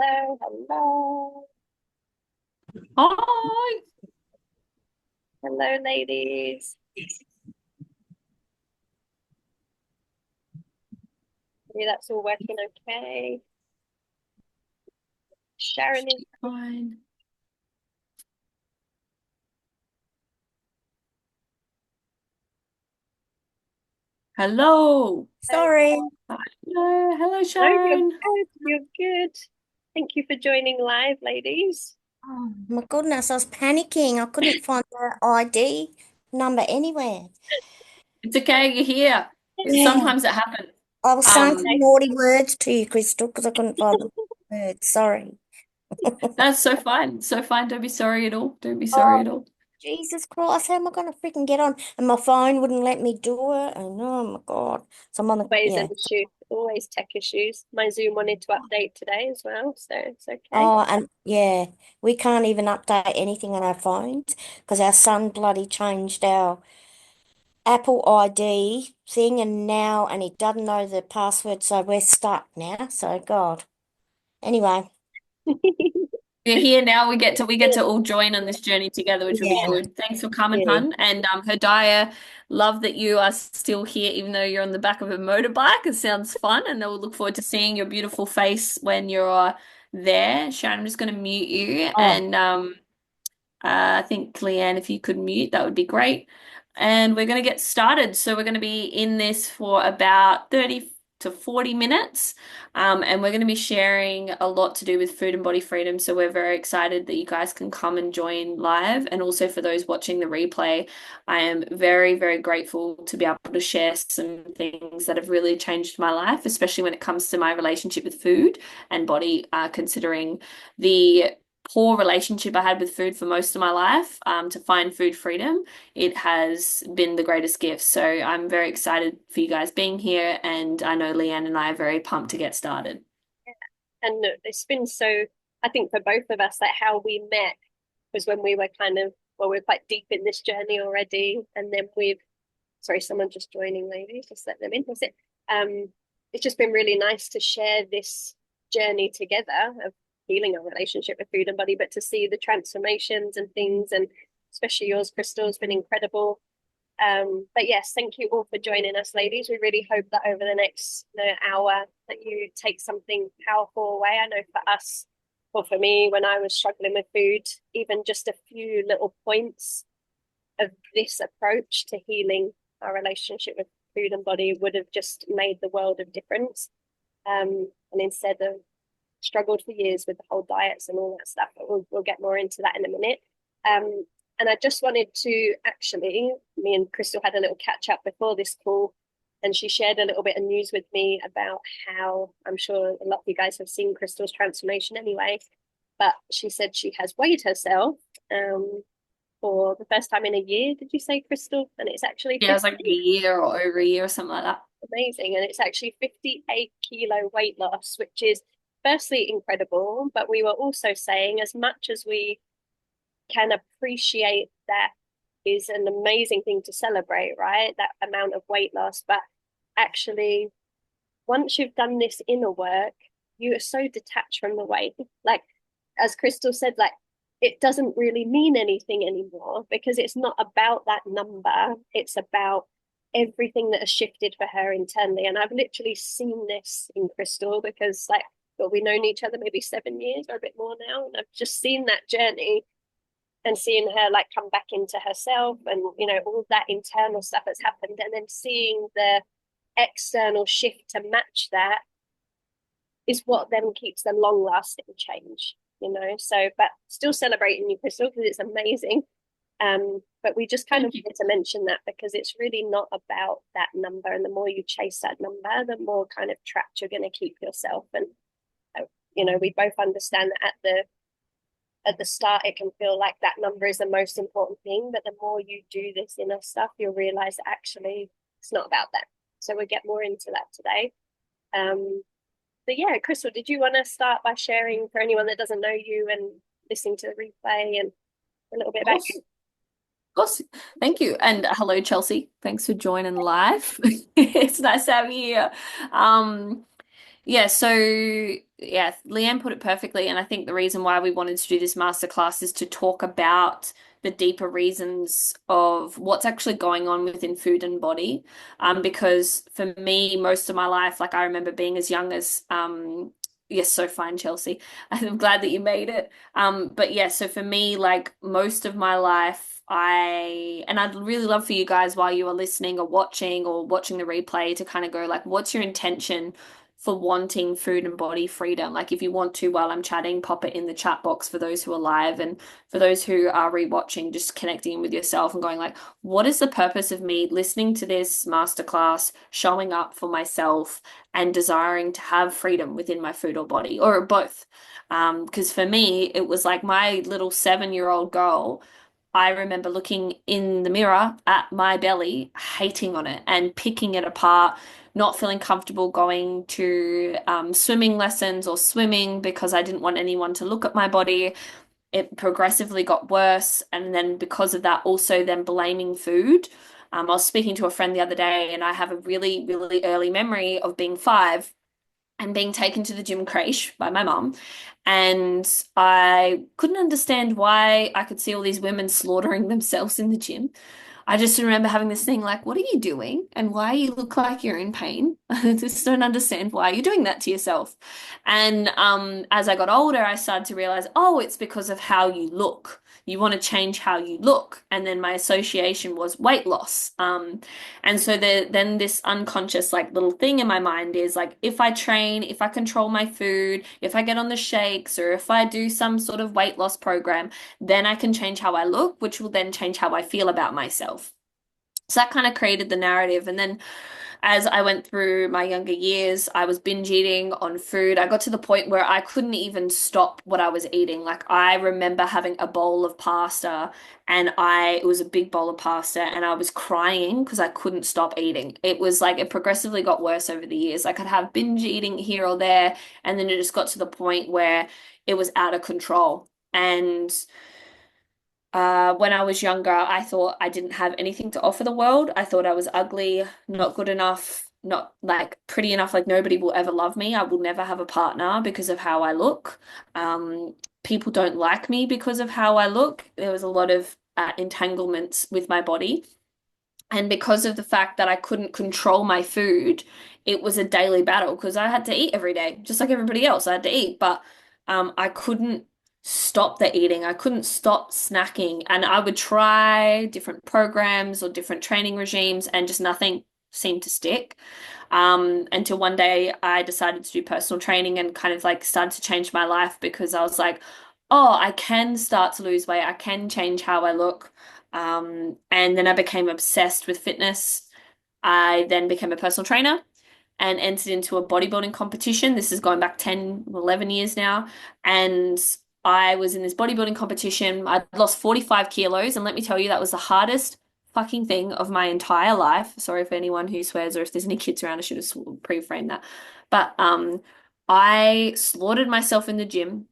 Hello, hello, Hi. hello, ladies. Maybe that's all working okay. Sharon is Fine. Hello. hello. Sorry. Hello. Hello, No, you're Sharon. good. You're good. Thank you for joining live, ladies. Oh my goodness, I was panicking. I couldn't find the ID number anywhere. It's okay. You're here. Yeah, Sometimes it happens. I was saying Um, some naughty words to you, Crystal, because I couldn't find the words. Sorry. that's so fine. So fine. Don't be sorry at all. Don't be sorry Oh, at all. Jesus Christ, how am I going to freaking get on? And my phone wouldn't let me do it. And oh my God. So I'm on the, Always an yeah. issue. Always tech issues. My Zoom wanted to update today as well, so it's okay. Oh, and yeah, we can't even update anything on our phones because our son bloody changed our Apple ID thing and he doesn't know the password, so we're stuck now. So God. Anyway, You're here now. We get to all join on this journey together, which will be yeah. good. Thanks for coming, Yeah. hun. And Hodiah, love that you are still here, even though you're on the back of a motorbike. It sounds fun, and I will look forward to seeing your beautiful face when you're there. Sharon, I'm just going to mute you, Oh, and I think Leanne, if you could mute, that would be great. And we're going to get started. So we're going to be in this for about 30 to 40 minutes. And we're going to be sharing a lot to do with food and body freedom. So we're very excited that you guys can come and join live. And also for those watching the replay, I am very, very grateful to be able to share some things that have really changed my life, especially when it comes to my relationship with food and body, considering the poor relationship I had with food for most of my life, to find food freedom, it has been the greatest gift. So I'm very excited for you guys being here, and I know Leanne and I are very pumped to get started. And it's been so, I think for both of us, like how we met was when we were well, we're quite deep in this journey already. And then sorry, someone just joining, ladies, just let them in. Was it? It's just been really nice to share this journey together of healing our relationship with food and body, but to see the transformations and things, and especially yours, Crystal, has been incredible. But yes, thank you all for joining us, ladies. We really hope that over the next hour that you take something powerful away. I know for us, or for me, when I was struggling with food, even just a few little points of this approach to healing our relationship with food and body would have just made the world of difference. And instead of struggled for years with the whole diets and all that stuff, but we'll get more into that in a minute. Um, and I just wanted to actually, me and Crystal had a little catch up before this call, and she shared a little bit of news with me about how I'm sure a lot of you guys have seen Crystal's transformation anyway. But she said she has weighed herself for the first time in a year. Did you say, Crystal? And it's actually Yeah, it was like a 50. year or over a year or something like that. Amazing. And it's actually 58-kilo weight loss, which is firstly incredible. But we were also saying, as much as we can appreciate that is an amazing thing to celebrate, right? That amount of weight loss. But actually, once you've done this inner work, you are so detached from the weight. Like, as Crystal said, like, it doesn't really mean anything anymore because it's not about that number. It's about everything that has shifted for her internally. And I've literally seen this in Crystal because, like, well, we've known each other maybe 7 years or a bit more now. And I've just seen that journey and seeing her like come back into herself and, all that internal stuff that's happened. And then seeing the external shift to match that is what then keeps the long lasting change. So, but still celebrating you, Crystal, because it's amazing. But we just kind of Thank you. wanted to mention that because it's really not about that number. And the more you chase that number, the more kind of trapped you're going to keep yourself. And, we both understand that at the start, it can feel like that number is the most important thing. But the more you do this inner stuff, you'll realize that actually it's not about that. So we'll get more into that today. Um, but yeah, Crystal, did you want to start by sharing for anyone that doesn't know you and listening to the replay and a little bit Of about course. you? Of course. Thank you. And hello, Chelsea. Thanks for joining live. It's nice to have you here. Yeah, so yeah, Leanne put it perfectly. And I think the reason why we wanted to do this masterclass is to talk about the deeper reasons of what's actually going on within food and body. Because for me, most of my life, like I remember being as young as, yes, so fine, Chelsea. I'm glad that you made it. But yeah, so for me, like most of my life, and I'd really love for you guys while you are listening or watching the replay to kind of go like, what's your intention for wanting food and body freedom? Like if you want to, while I'm chatting, pop it in the chat box for those who are live and for those who are rewatching, just connecting with yourself and going like, what is the purpose of me listening to this masterclass, showing up for myself and desiring to have freedom within my food or body or both? Because for me, it was like my little 7-year-old girl. I remember looking in the mirror at my belly, hating on it and picking it apart, not feeling comfortable going to swimming lessons or swimming because I didn't want anyone to look at my body. It progressively got worse. And then because of that, also then blaming food. I was speaking to a friend the other day, and I have a really, really early memory of being 5 and being taken to the gym creche by my mum. And I couldn't understand why I could see all these women slaughtering themselves in the gym. I just remember having this thing like, what are you doing? And why you look like you're in pain? I just don't understand why you're doing that to yourself. And as I got older, I started to realize, oh, it's because of how you look. You want to change how you look. And then my association was weight loss. And so then this unconscious like little thing in my mind is like, if I train, if I control my food, if I get on the shakes, or if I do some sort of weight loss program, then I can change how I look, which will then change how I feel about myself. So that kind of created the narrative. And then as I went through my younger years, I was binge eating on food. I got to the point where I couldn't even stop what I was eating. Like I remember having a bowl of pasta and it was a big bowl of pasta and I was crying because I couldn't stop eating. It was like it progressively got worse over the years. I could have binge eating here or there, and then it just got to the point where it was out of control. And when I was younger, I thought I didn't have anything to offer the world. I thought I was ugly, not good enough, not like pretty enough, like nobody will ever love me. I will never have a partner because of how I look. People don't like me because of how I look. There was a lot of entanglements with my body. And because of the fact that I couldn't control my food, it was a daily battle because I had to eat every day, just like everybody else. I had to eat, but I couldn't stop the eating. I couldn't stop snacking. And I would try different programs or different training regimes, and just nothing seemed to stick. Until one day I decided to do personal training and kind of like started to change my life because I was like, oh, I can start to lose weight. I can change how I look. And then I became obsessed with fitness. I then became a personal trainer and entered into a bodybuilding competition. This is going back 10, 11 years now. And I was in this bodybuilding competition. I'd lost 45 kilos. And let me tell you, that was the hardest fucking thing of my entire life. Sorry for anyone who swears or if there's any kids around, I should have pre-framed that. But I slaughtered myself in the gym.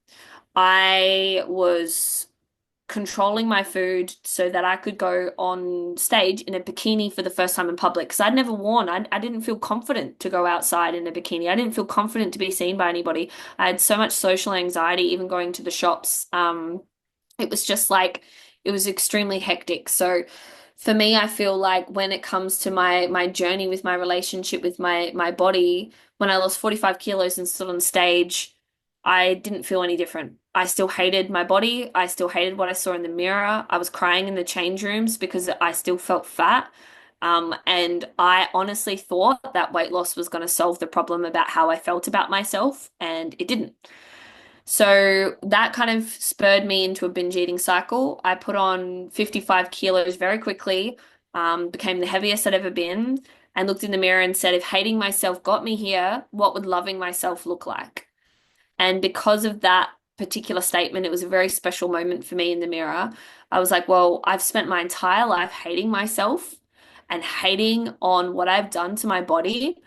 I was controlling my food so that I could go on stage in a bikini for the first time in public because I'd never worn. I didn't feel confident to go outside in a bikini. I didn't feel confident to be seen by anybody. I had so much social anxiety, even going to the shops. It was just like it was extremely hectic. So for me, I feel like when it comes to my journey with my relationship with my body, when I lost 45 kilos and stood on stage, I didn't feel any different. I still hated my body. I still hated what I saw in the mirror. I was crying in the change rooms because I still felt fat. And I honestly thought that weight loss was going to solve the problem about how I felt about myself, and it didn't. So that kind of spurred me into a binge eating cycle. I put on 55 kilos very quickly, became the heaviest I'd ever been, and looked in the mirror and said, if hating myself got me here, what would loving myself look like? And because of that particular statement, it was a very special moment for me in the mirror. I was like, well, I've spent my entire life hating myself and hating on what I've done to my body.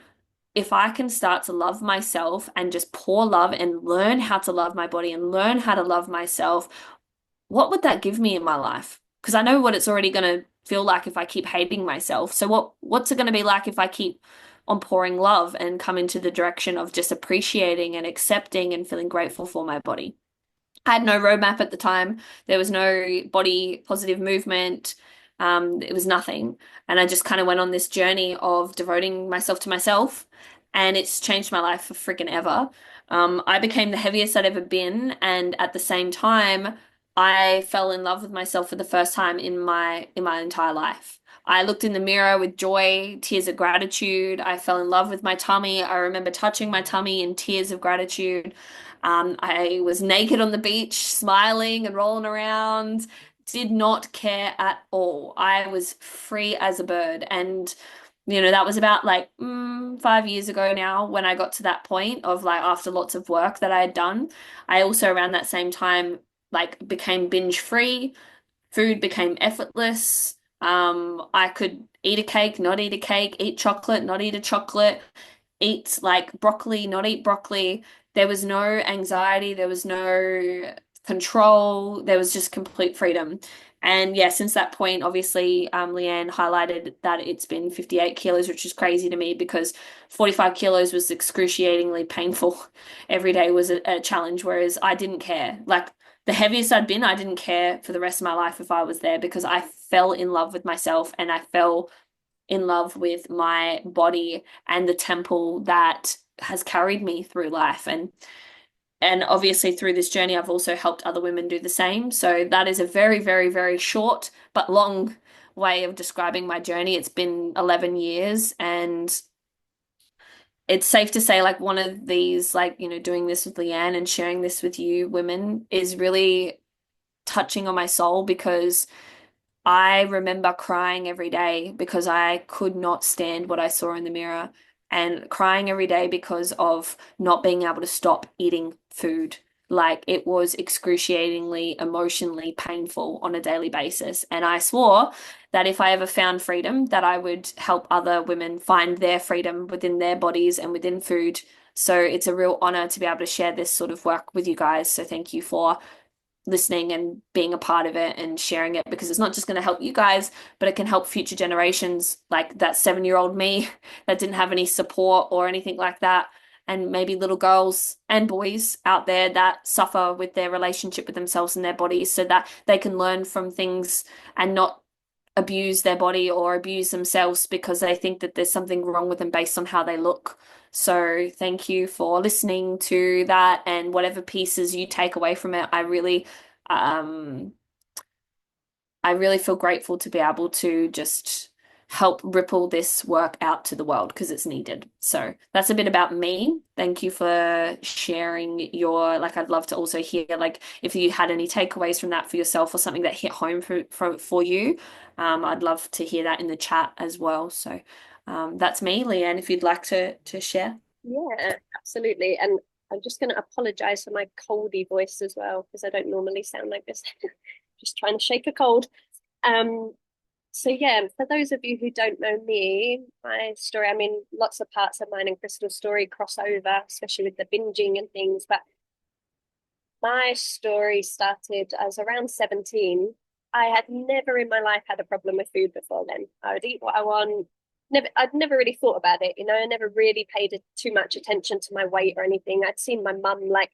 If I can start to love myself and just pour love and learn how to love my body and learn how to love myself, what would that give me in my life? Because I know what it's already going to feel like if I keep hating myself. So what's it going to be like if I keep on pouring love and come into the direction of just appreciating and accepting and feeling grateful for my body. I had no roadmap at the time. There was no body positive movement. It was nothing. And I just kind of went on this journey of devoting myself to myself. And it's changed my life for freaking ever. I became the heaviest I'd ever been. And at the same time, I fell in love with myself for the first time in my entire life. I looked in the mirror with joy, tears of gratitude. I fell in love with my tummy. I remember touching my tummy in tears of gratitude. I was naked on the beach, smiling and rolling around, did not care at all. I was free as a bird. And, that was about like 5 years ago now when I got to that point of like after lots of work that I had done. I also around that same time like became binge free. Food became effortless. I could eat a cake, not eat a cake, eat chocolate, not eat a chocolate, eat like broccoli, not eat broccoli. There was no anxiety, there was no control, there was just complete freedom. And yeah, since that point, obviously, Leanne highlighted that it's been 58 kilos, which is crazy to me because 45 kilos was excruciatingly painful. Every day was a challenge, whereas I didn't care. Like the heaviest I'd been, I didn't care for the rest of my life if I was there because I fell in love with myself and I fell in love with my body and the temple that has carried me through life. And obviously through this journey, I've also helped other women do the same. So that is a very, very, very short but long way of describing my journey. It's been 11 years and it's safe to say like one of these, like, doing this with Leanne and sharing this with you women is really touching on my soul because I remember crying every day because I could not stand what I saw in the mirror and crying every day because of not being able to stop eating food. Like it was excruciatingly emotionally painful on a daily basis. And I swore that if I ever found freedom, that I would help other women find their freedom within their bodies and within food. So it's a real honor to be able to share this sort of work with you guys. So thank you for listening and being a part of it and sharing it because it's not just going to help you guys, but it can help future generations like that 7-year-old me that didn't have any support or anything like that. And maybe little girls and boys out there that suffer with their relationship with themselves and their bodies so that they can learn from things and not abuse their body or abuse themselves because they think that there's something wrong with them based on how they look. So thank you for listening to that and whatever pieces you take away from it. Um I really feel grateful to be able to just help ripple this work out to the world because it's needed. So that's a bit about me. Thank you for sharing like I'd love to also hear like if you had any takeaways from that for yourself or something that hit home for you. I'd love to hear that in the chat as well. So that's me, Leanne, if you'd like to share. Yeah, absolutely. And I'm just going to apologize for my coldy voice as well because I don't normally sound like this. Just trying to shake a cold. Um, so yeah, for those of you who don't know me, my story, I mean, lots of parts of mine and Crystal's story cross over, especially with the binging and things, but my story started as around 17. I had never in my life had a problem with food before then. I would eat what I want. I'd never really thought about it, I never really paid too much attention to my weight or anything. I'd seen my mum like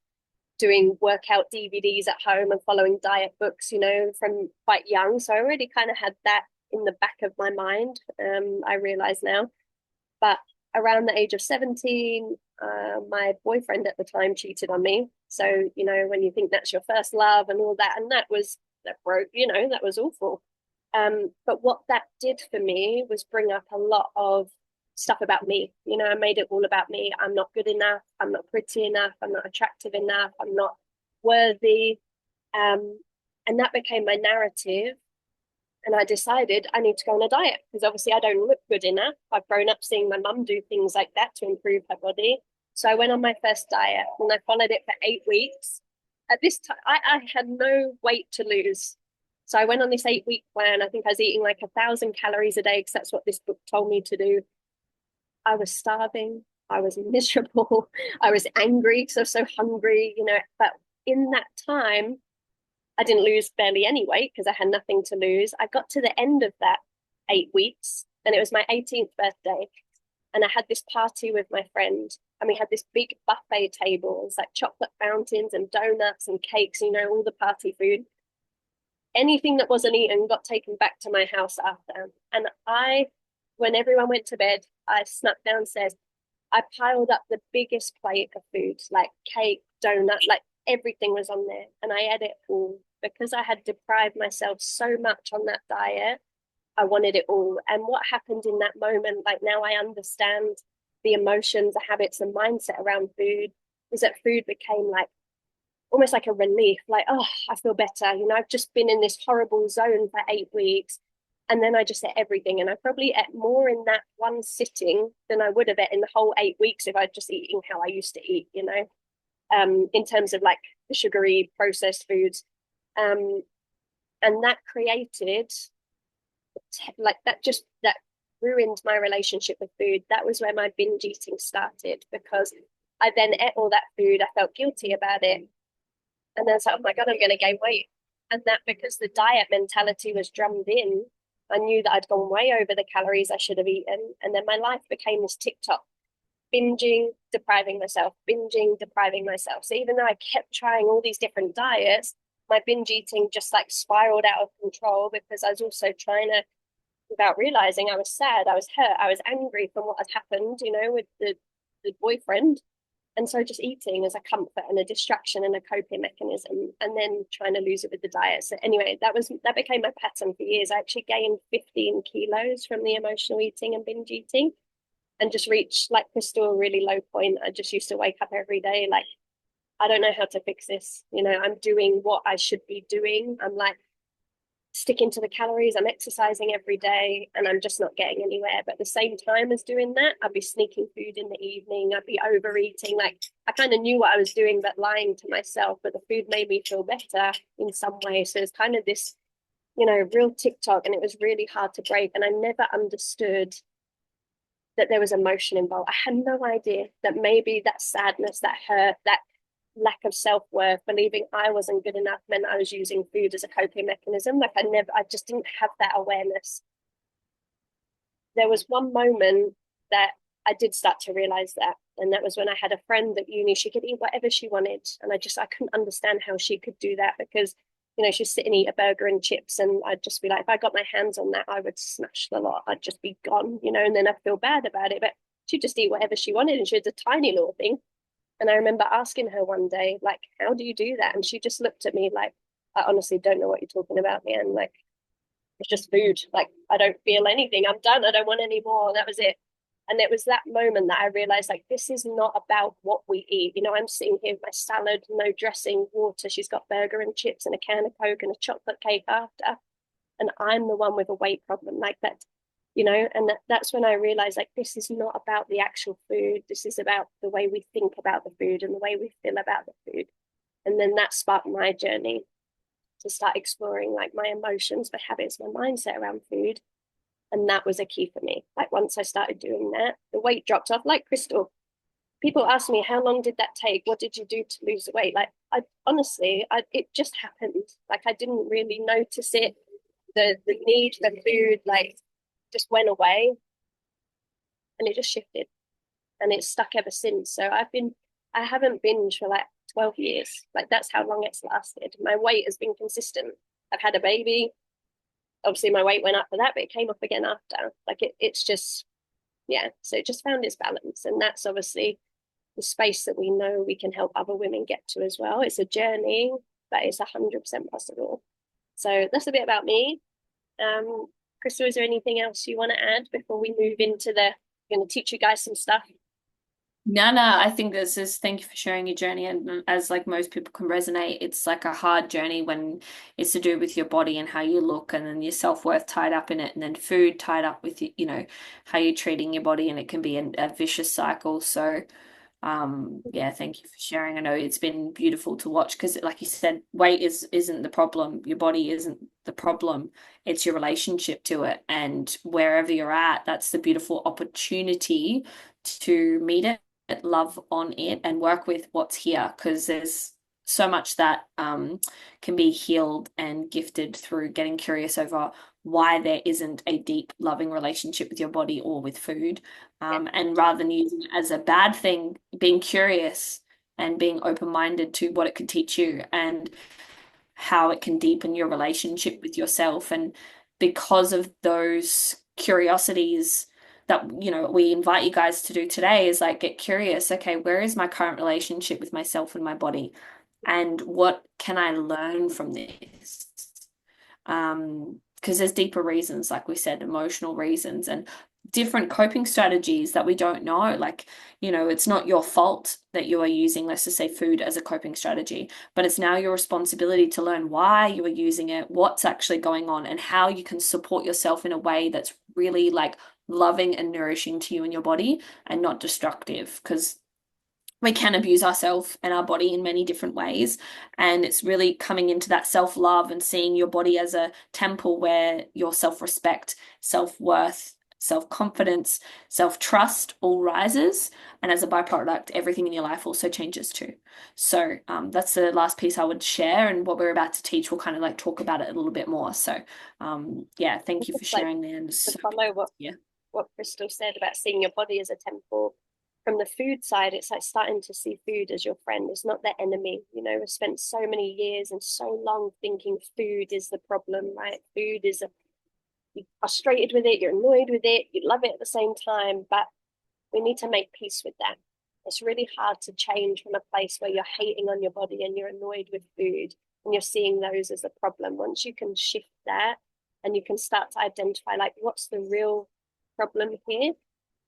doing workout DVDs at home and following diet books, from quite young. So I already kind of had that in the back of my mind. I realize now. But around the age of 17, my boyfriend at the time cheated on me. So, when you think that's your first love and all that, and that broke, that was awful. But what that did for me was bring up a lot of stuff about me. I made it all about me. I'm not good enough. I'm not pretty enough. I'm not attractive enough. I'm not worthy. And that became my narrative. And I decided I need to go on a diet because obviously I don't look good enough. I've grown up seeing my mum do things like that to improve her body. So I went on my first diet and I followed it for 8 weeks. At this time, I had no weight to lose. So I went on this 8 week plan. I think I was eating like 1,000 calories a day because that's what this book told me to do. I was starving. I was miserable. I was angry because I was so hungry, But in that time, I didn't lose barely any weight because I had nothing to lose. I got to the end of that 8 weeks and it was my 18th birthday. And I had this party with my friend, and we had this big buffet table. It was like chocolate fountains and donuts and cakes, all the party food. Anything that wasn't eaten got taken back to my house after. And when everyone went to bed, I snuck downstairs. I piled up the biggest plate of food, like cake, donut, like everything was on there. And I ate it all because I had deprived myself so much on that diet. I wanted it all. And what happened in that moment, like now I understand the emotions, the habits, and mindset around food, is that food became like almost like a relief, like, oh, I feel better. I've just been in this horrible zone for 8 weeks. And then I just ate everything. And I probably ate more in that one sitting than I would have ate in the whole 8 weeks if I'd just eating how I used to eat, in terms of like the sugary processed foods. And that created like that ruined my relationship with food. That was where my binge eating started because I then ate all that food. I felt guilty about it. And then it's like, oh my God, I'm going to gain weight. And that because the diet mentality was drummed in, I knew that I'd gone way over the calories I should have eaten. And then my life became this TikTok, binging, depriving myself, binging, depriving myself. So even though I kept trying all these different diets, my binge eating just like spiraled out of control because I was also trying to, without realizing, I was sad, I was hurt, I was angry from what had happened, with the boyfriend. And so just eating as a comfort and a distraction and a coping mechanism, and then trying to lose it with the diet. So anyway, that became my pattern for years. I actually gained 15 kilos from the emotional eating and binge eating, and just reached, like Crystal, a really low point. I just used to wake up every day like, I don't know how to fix this. I'm doing what I should be doing. I'm like sticking to the calories. I'm exercising every day and I'm just not getting anywhere. But at the same time as doing that, I'd be sneaking food in the evening. I'd be overeating. Like I kind of knew what I was doing, but lying to myself. But the food made me feel better in some way. So it's kind of this, real TikTok, and it was really hard to break. And I never understood that there was emotion involved. I had no idea that maybe that sadness, that hurt, that lack of self-worth, believing I wasn't good enough meant I was using food as a coping mechanism. Like I just didn't have that awareness. There was one moment that I did start to realize that. And that was when I had a friend at uni. She could eat whatever she wanted. And I couldn't understand how she could do that because, she'd sit and eat a burger and chips. And I'd just be like, if I got my hands on that, I would smash the lot. I'd just be gone, and then I'd feel bad about it. But she'd just eat whatever she wanted. And she had a tiny little thing. And I remember asking her one day, like, how do you do that? And she just looked at me like, I honestly don't know what you're talking about, man. Like, it's just food. Like, I don't feel anything. I'm done. I don't want any more. That was it. And it was that moment that I realized, like, this is not about what we eat. I'm sitting here with my salad, no dressing, water. She's got burger and chips and a can of Coke and a chocolate cake after. And I'm the one with a weight problem. Like that, and that's when I realized, like, this is not about the actual food. This is about the way we think about the food and the way we feel about the food. And then that sparked my journey to start exploring, like, my emotions, my habits, my mindset around food. And that was a key for me. Like once I started doing that, the weight dropped off. Like Crystal, people ask me, how long did that take? What did you do to lose the weight? Like I honestly, it just happened. Like I didn't really notice it. The need for food like just went away, and it just shifted, and it's stuck ever since. So I haven't binged for like 12 years. Like that's how long it's lasted. My weight has been consistent. I've had a baby. Obviously my weight went up for that, but it came up again after. Like it's just, yeah. So it just found its balance. And that's obviously the space that we know we can help other women get to as well. It's a journey, but it's 100% possible. So that's a bit about me. Crystal, is there anything else you want to add before we move into I'm going to teach you guys some stuff? No, I think this is, thank you for sharing your journey. And as like most people can resonate, it's like a hard journey when it's to do with your body and how you look, and then your self-worth tied up in it, and then food tied up with, how you're treating your body, and it can be a vicious cycle. So, yeah, thank you for sharing. I know it's been beautiful to watch because, like you said, weight isn't the problem. Your body isn't the problem. It's your relationship to it. And wherever you're at, that's the beautiful opportunity to meet it, love on it, and work with what's here, because there's so much that can be healed and gifted through getting curious over why there isn't a deep, loving relationship with your body or with food. Yeah. And rather than using it as a bad thing, being curious and being open-minded to what it could teach you and how it can deepen your relationship with yourself. And because of those curiosities that, we invite you guys to do today is like get curious. Okay, where is my current relationship with myself and my body? And what can I learn from this? Because there's deeper reasons, like we said, emotional reasons and different coping strategies that we don't know. Like, it's not your fault that you are using, let's just say, food as a coping strategy, but it's now your responsibility to learn why you are using it, what's actually going on, and how you can support yourself in a way that's really like loving and nourishing to you and your body and not destructive. Because we can abuse ourselves and our body in many different ways. And it's really coming into that self-love and seeing your body as a temple where your self-respect, self-worth, self-confidence, self-trust all rises. And as a byproduct, everything in your life also changes too. So that's the last piece I would share. And what we're about to teach, we'll kind of like talk about it a little bit more. So yeah, thank you for Just like sharing there. to follow what Crystal said about seeing your body as a temple. From the food side, it's like starting to see food as your friend. It's not the enemy. We've spent so many years and so long thinking food is the problem, right? Food is you're frustrated with it, you're annoyed with it, you love it at the same time, but we need to make peace with that. It's really hard to change from a place where you're hating on your body and you're annoyed with food and you're seeing those as a problem. Once you can shift that and you can start to identify like what's the real problem here,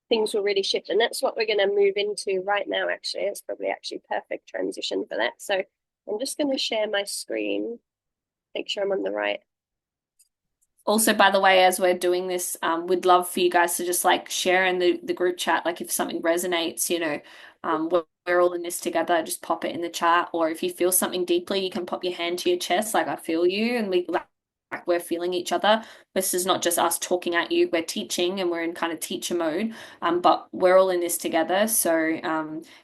things will really shift. And that's what we're going to move into right now, actually. It's probably actually perfect transition for that. So I'm just going to share my screen, make sure I'm on the right. Also, by the way, as we're doing this, we'd love for you guys to just like share in the group chat, like if something resonates, we're all in this together, just pop it in the chat. Or if you feel something deeply, you can pop your hand to your chest, like I feel you, and like we're feeling each other. This is not just us talking at you, we're teaching and we're in kind of teacher mode, but we're all in this together. So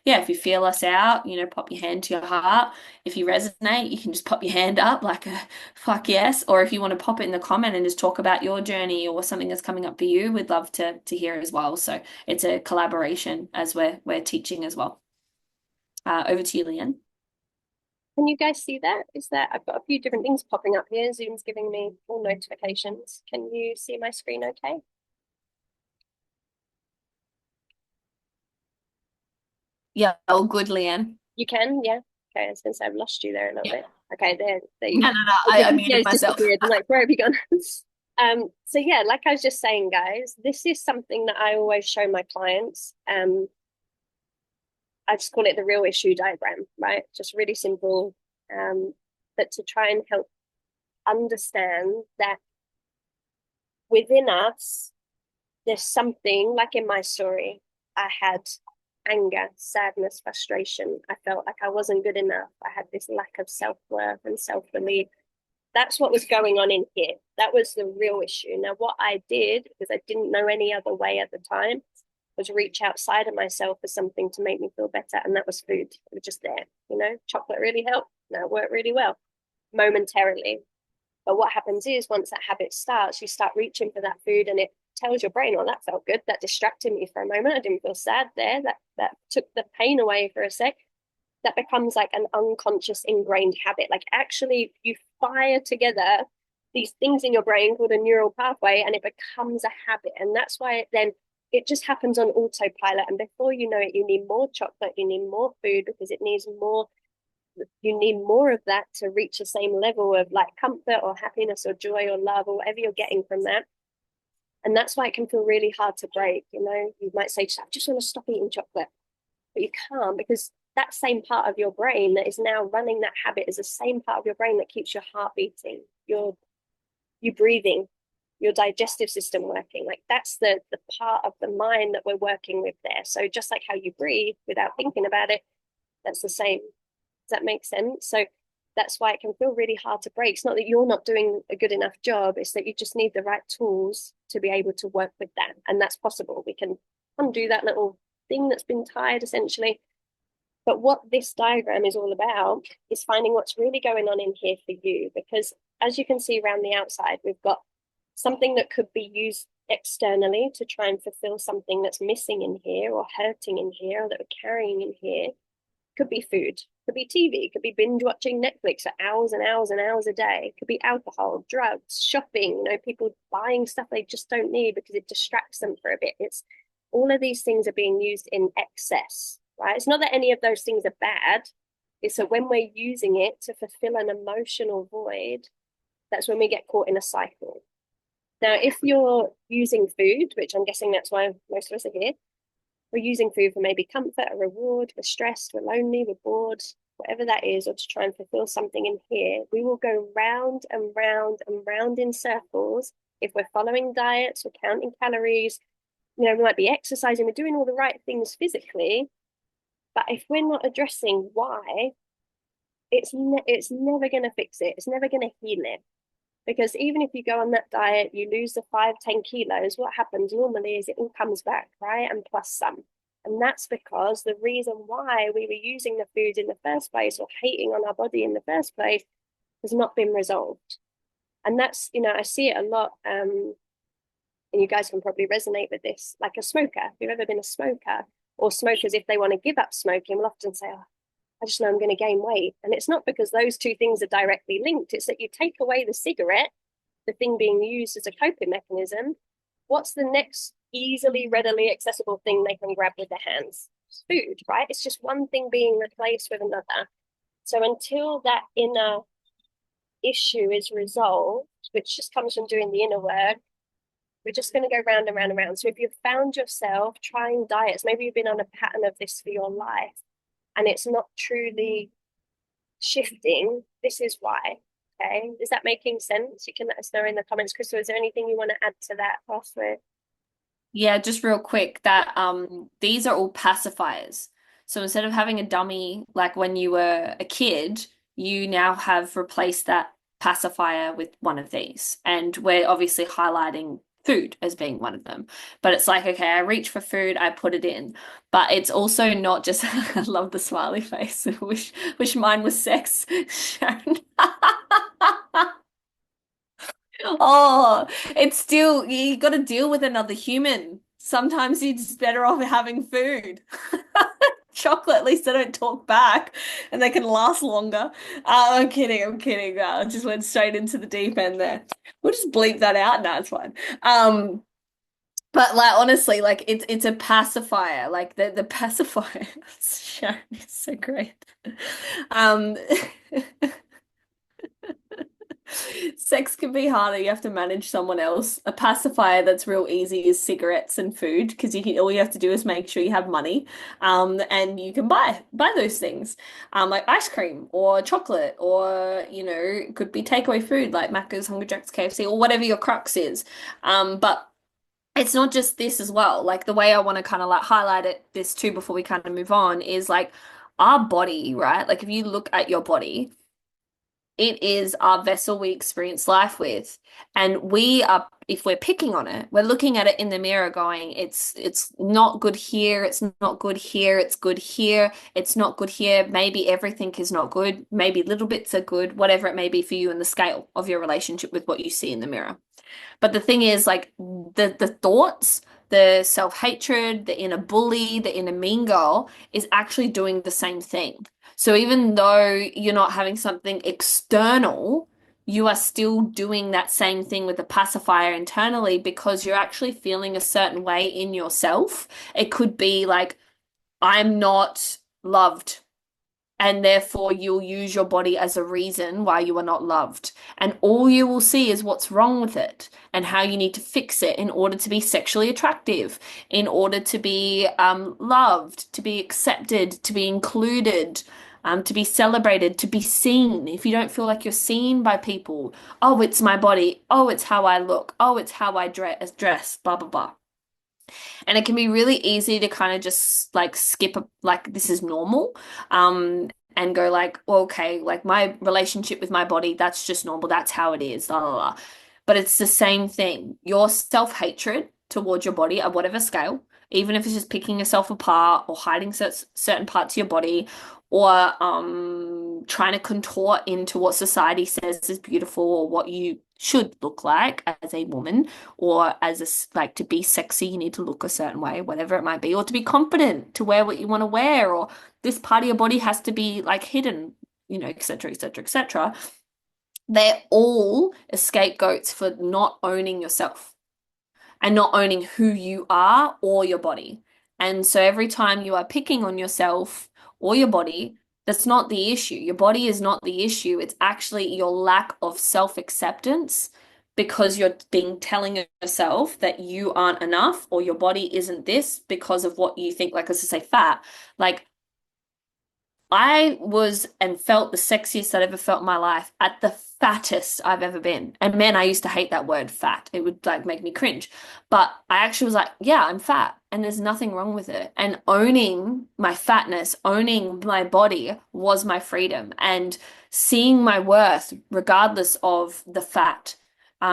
yeah, if you feel us out, pop your hand to your heart. If you resonate, you can just pop your hand up like a fuck yes. Or if you want to pop it in the comment and just talk about your journey or something that's coming up for you, we'd love to hear as well. So it's a collaboration as we're teaching as well. Over to you, Leanne. Can you guys see that? Is that I've got a few different things popping up here. Zoom's giving me all notifications. Can you see my screen okay? Yeah, all good, Leanne. You can, yeah. Okay, I was gonna say I've lost you there a little bit. Okay, there you No, go. no, no. The I video muted has myself. disappeared. I'm like, where have you gone? So yeah, like I was just saying, guys, this is something that I always show my clients. I just call it the real issue diagram, right? Just really simple. But to try and help understand that within us, there's something like in my story, I had anger, sadness, frustration. I felt like I wasn't good enough. I had this lack of self-worth and self-belief. That's what was going on in here. That was the real issue. Now, what I did, because I didn't know any other way at the time, was reach outside of myself for something to make me feel better. And that was food. It was just there. Chocolate really helped. No, it worked really well momentarily. But what happens is once that habit starts, you start reaching for that food and it tells your brain, oh, that felt good. That distracted me for a moment. I didn't feel sad there. That took the pain away for a sec. That becomes like an unconscious ingrained habit. Like actually you fire together these things in your brain called a neural pathway and it becomes a habit. And that's why it just happens on autopilot. And before you know it, you need more chocolate, you need more food because you need more of that to reach the same level of like comfort or happiness or joy or love or whatever you're getting from that. And that's why it can feel really hard to break. You might say, I just want to stop eating chocolate, but you can't because that same part of your brain that is now running that habit is the same part of your brain that keeps your heart beating, you breathing, your digestive system working. Like that's the part of the mind that we're working with there. So just like how you breathe without thinking about it, that's the same. Does that make sense? So that's why it can feel really hard to break. It's not that you're not doing a good enough job, it's that you just need the right tools to be able to work with that. And that's possible. We can undo that little thing that's been tied essentially. But what this diagram is all about is finding what's really going on in here for you. Because as you can see around the outside, we've got something that could be used externally to try and fulfill something that's missing in here or hurting in here or that we're carrying in here. Could be food, could be TV, could be binge watching Netflix for hours and hours and hours a day, could be alcohol, drugs, shopping, people buying stuff they just don't need because it distracts them for a bit. It's all of these things are being used in excess, right? It's not that any of those things are bad. It's that when we're using it to fulfill an emotional void, that's when we get caught in a cycle. Now, if you're using food, which I'm guessing that's why most of us are here, we're using food for maybe comfort, a reward, we're stressed, we're lonely, we're bored, whatever that is, or to try and fulfill something in here, we will go round and round and round in circles. If we're following diets, we're counting calories, we might be exercising, we're doing all the right things physically, but if we're not addressing why, it's never going to fix it. It's never going to heal it. Because even if you go on that diet, you lose the 5-10 kilos, what happens normally is it all comes back, right? And plus some. And that's because the reason why we were using the food in the first place or hating on our body in the first place has not been resolved. And that's, I see it a lot. And you guys can probably resonate with this, like a smoker. If you've ever been a smoker, or smokers, if they want to give up smoking, will often say, oh, I just know I'm going to gain weight. And it's not because those two things are directly linked. It's that you take away the cigarette, the thing being used as a coping mechanism. What's the next easily, readily accessible thing they can grab with their hands? It's food, right? It's just one thing being replaced with another. So until that inner issue is resolved, which just comes from doing the inner work, we're just going to go round and round and round. So if you've found yourself trying diets, maybe you've been on a pattern of this for your life, and it's not truly shifting, this is why. Okay. Is that making sense? You can let us know in the comments. Crystal, is there anything you want to add to that password? Yeah, just real quick that these are all pacifiers. So instead of having a dummy like when you were a kid, you now have replaced that pacifier with one of these. And we're obviously highlighting food as being one of them. But it's like, okay, I reach for food, I put it in. But it's also not just I love the smiley face. Wish mine was sex, Sharon. Oh, it's still, you got to deal with another human. Sometimes you're just better off having food. Chocolate, at least they don't talk back and they can last longer. I'm kidding, I'm kidding. I just went straight into the deep end there. We'll just bleep that out. No, it's fine. But like honestly, like it's a pacifier. Like the pacifier. Sharon is so great. Um Sex can be harder. You have to manage someone else. A pacifier that's real easy is cigarettes and food because all you have to do is make sure you have money, and you can buy those things, like ice cream or chocolate or it could be takeaway food like Macca's, Hungry Jack's, KFC, or whatever your crux is. But it's not just this as well. Like the way I want to kind of like highlight this too before we kind of move on is like our body, right? Like if you look at your body. It is our vessel we experience life with. And we are, if we're picking on it, we're looking at it in the mirror going, it's not good here, it's not good here, it's good here, it's not good here. Maybe everything is not good, maybe little bits are good, whatever it may be for you in the scale of your relationship with what you see in the mirror. But the thing is, like the thoughts, the self-hatred, the inner bully, the inner mean girl is actually doing the same thing. So even though you're not having something external, you are still doing that same thing with the pacifier internally because you're actually feeling a certain way in yourself. It could be like, I'm not loved. And therefore, you'll use your body as a reason why you are not loved. And all you will see is what's wrong with it and how you need to fix it in order to be sexually attractive, in order to be loved, to be accepted, to be included, to be celebrated, to be seen. If you don't feel like you're seen by people, oh, it's my body. Oh, it's how I look. Oh, it's how I dress, blah, blah, blah. And it can be really easy to kind of just like skip like this is normal. And go like, well, okay, like my relationship with my body, that's just normal. That's how it is. Blah, blah, blah. But it's the same thing. Your self-hatred towards your body at whatever scale even if it's just picking yourself apart or hiding certain parts of your body, or trying to contort into what society says is beautiful or what you should look like as a woman, or as like to be sexy, you need to look a certain way, whatever it might be, or to be confident to wear what you want to wear, or this part of your body has to be like hidden, et cetera, et cetera, et cetera. They're all scapegoats for not owning yourself and not owning who you are or your body. And so every time you are picking on yourself or your body, that's not the issue. Your body is not the issue. It's actually your lack of self-acceptance because you're being telling yourself that you aren't enough or your body isn't this because of what you think, like, as I say, fat. Like, I was and felt the sexiest I'd ever felt in my life at the fattest I've ever been. And man, I used to hate that word fat. It would like make me cringe. But I actually was like, yeah, I'm fat and there's nothing wrong with it. And owning my fatness, owning my body was my freedom and seeing my worth regardless of the fat.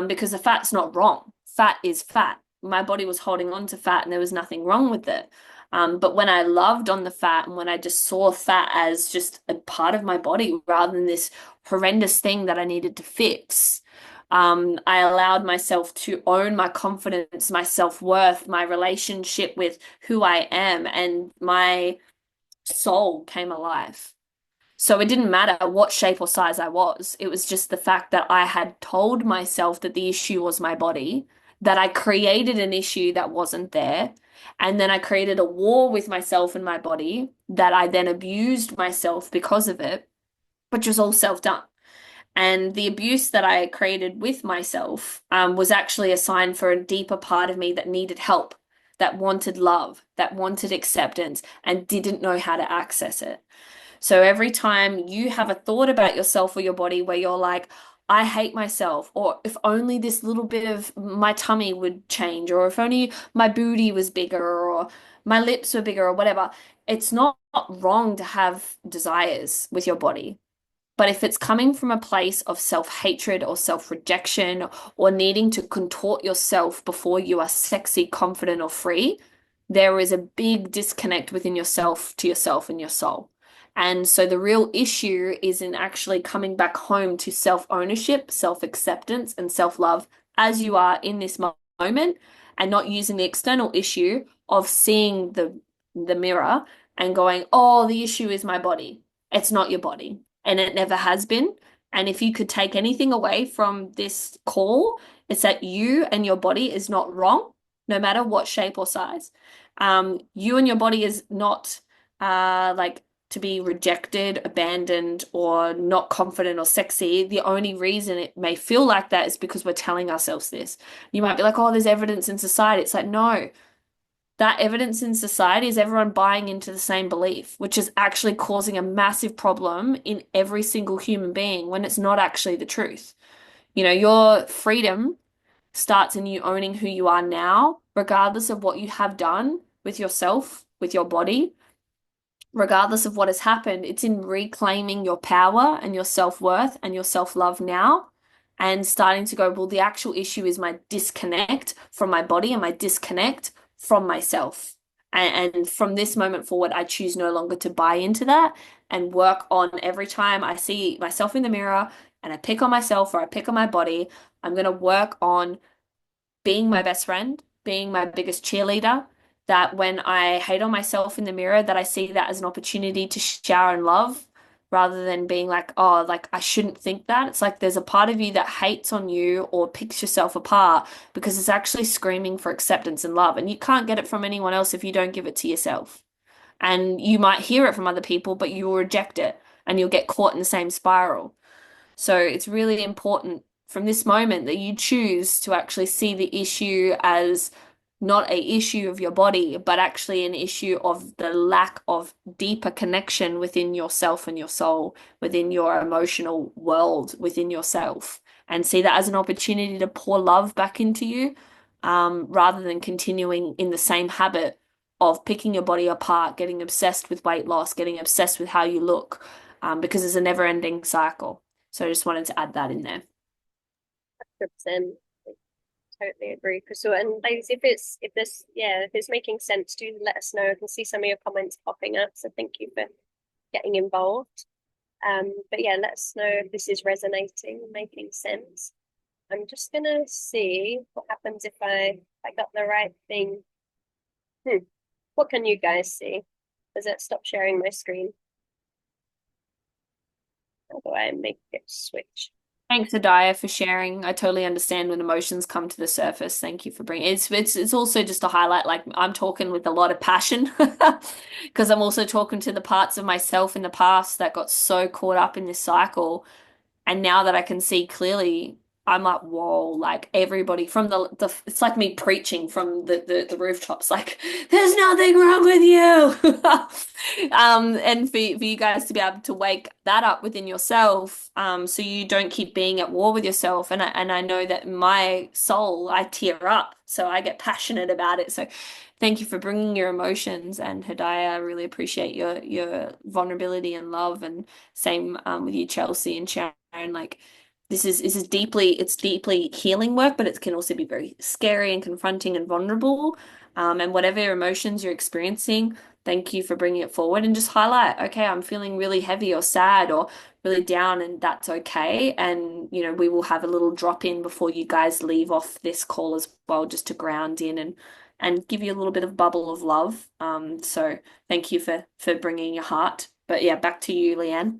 Because the fat's not wrong. Fat is fat. My body was holding on to fat and there was nothing wrong with it. But when I loved on the fat and when I just saw fat as just a part of my body rather than this horrendous thing that I needed to fix, I allowed myself to own my confidence, my self-worth, my relationship with who I am, and my soul came alive. So it didn't matter what shape or size I was. It was just the fact that I had told myself that the issue was my body, that I created an issue that wasn't there. And then I created a war with myself and my body that I then abused myself because of it, which was all self-done. And the abuse that I created with myself was actually a sign for a deeper part of me that needed help, that wanted love, that wanted acceptance, and didn't know how to access it. So every time you have a thought about yourself or your body where you're like, I hate myself, or if only this little bit of my tummy would change, or if only my booty was bigger, or my lips were bigger, or whatever, it's not wrong to have desires with your body. But if it's coming from a place of self-hatred or self-rejection or needing to contort yourself before you are sexy, confident, or free, there is a big disconnect within yourself and your soul. And so the real issue is in actually coming back home to self-ownership, self-acceptance, and self-love as you are in this moment, and not using the external issue of seeing the mirror and going, oh, the issue is my body. It's not your body and it never has been. And if you could take anything away from this call, it's that you and your body is not wrong, no matter what shape or size. You and your body is not like to be rejected, abandoned, or not confident or sexy. The only reason it may feel like that is because we're telling ourselves this. You might be like, oh, there's evidence in society. It's like, no, that evidence in society is everyone buying into the same belief, which is actually causing a massive problem in every single human being when it's not actually the truth. Your freedom starts in you owning who you are now, regardless of what you have done with yourself, with your body, regardless of what has happened. It's in reclaiming your power and your self-worth and your self-love now and starting to go, well, the actual issue is my disconnect from my body and my disconnect from myself. And from this moment forward, I choose no longer to buy into that and work on every time I see myself in the mirror and I pick on myself or I pick on my body, I'm going to work on being my best friend, being my biggest cheerleader, that when I hate on myself in the mirror, that I see that as an opportunity to shower in love rather than being like, oh, like I shouldn't think that. It's like there's a part of you that hates on you or picks yourself apart because it's actually screaming for acceptance and love. And you can't get it from anyone else if you don't give it to yourself. And you might hear it from other people, but you will reject it and you'll get caught in the same spiral. So it's really important from this moment that you choose to actually see the issue as not a issue of your body, but actually an issue of the lack of deeper connection within yourself and your soul, within your emotional world, within yourself, and see that as an opportunity to pour love back into you, rather than continuing in the same habit of picking your body apart, getting obsessed with weight loss, getting obsessed with how you look, because it's a never-ending cycle. So I just wanted to add that in there. 100%. totally agree, Crystal. And ladies, if it's making sense, do let us know. I can see some of your comments popping up, so thank you for getting involved. But yeah, let us know if this is resonating and making sense. I'm just gonna see what happens if I got the right thing. What can you guys see? Does it stop sharing my screen? How do I make it switch? Thanks, Adaya, for sharing. I totally understand when emotions come to the surface. Thank you for bringing it's also just a highlight. Like I'm talking with a lot of passion because I'm also talking to the parts of myself in the past that got so caught up in this cycle. And now that I can see clearly, I'm like, whoa, like everybody from the it's like me preaching from the rooftops, like, there's nothing wrong with you. And for you guys to be able to wake that up within yourself, so you don't keep being at war with yourself. And I know that my soul, I tear up, so I get passionate about it. So thank you for bringing your emotions, and Hidayah, I really appreciate your vulnerability and love, and same with you, Chelsea and Sharon. Like this is deeply healing work, but it can also be very scary and confronting and vulnerable. And whatever emotions you're experiencing, thank you for bringing it forward and just highlight, okay, I'm feeling really heavy or sad or really down, and that's okay. And we will have a little drop in before you guys leave off this call as well, just to ground in and give you a little bit of bubble of love. So thank you for bringing your heart. But yeah, back to you, Leanne.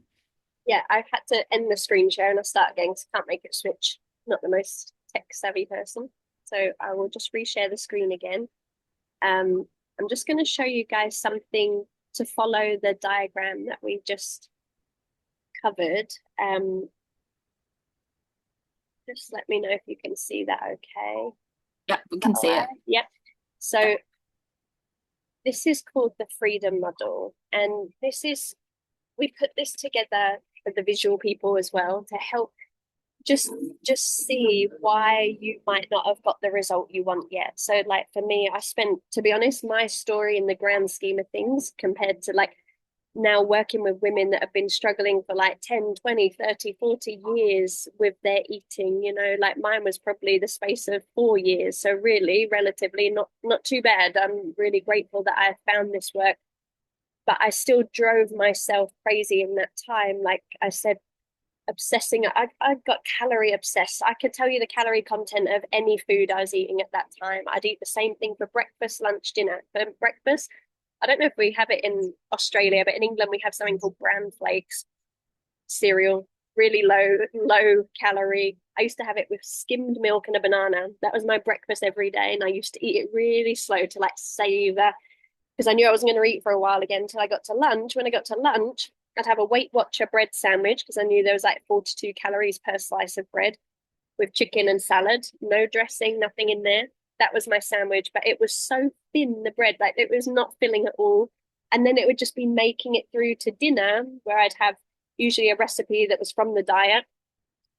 Yeah, I've had to end the screen share and I'll start again because I can't make it switch. Not the most tech savvy person. So I will just reshare the screen again. I'm just going to show you guys something to follow the diagram that we just covered. Just let me know if you can see that okay. Yeah, we Is that can all see right? it. Yep. Yeah. So this is called the freedom model. And we put this together for the visual people as well to help just see why you might not have got the result you want yet. So like for me, I spent, to be honest, my story in the grand scheme of things compared to like now working with women that have been struggling for like 10, 20, 30, 40 years with their eating, like mine was probably the space of 4 years. So really relatively not too bad. I'm really grateful that I found this work, but I still drove myself crazy in that time. Like I said, obsessing. I got calorie obsessed. I could tell you the calorie content of any food I was eating at that time. I'd eat the same thing for breakfast, lunch, dinner. For breakfast, I don't know if we have it in Australia, but in England we have something called bran flakes cereal, really low calorie. I used to have it with skimmed milk and a banana. That was my breakfast every day, and I used to eat it really slow to like savor, because I knew I wasn't going to eat for a while again until I got to lunch. When I got to lunch, I'd have a Weight Watcher bread sandwich because I knew there was like 42 calories per slice of bread with chicken and salad, no dressing, nothing in there. That was my sandwich, but it was so thin, the bread, like it was not filling at all. And then it would just be making it through to dinner where I'd have usually a recipe that was from the diet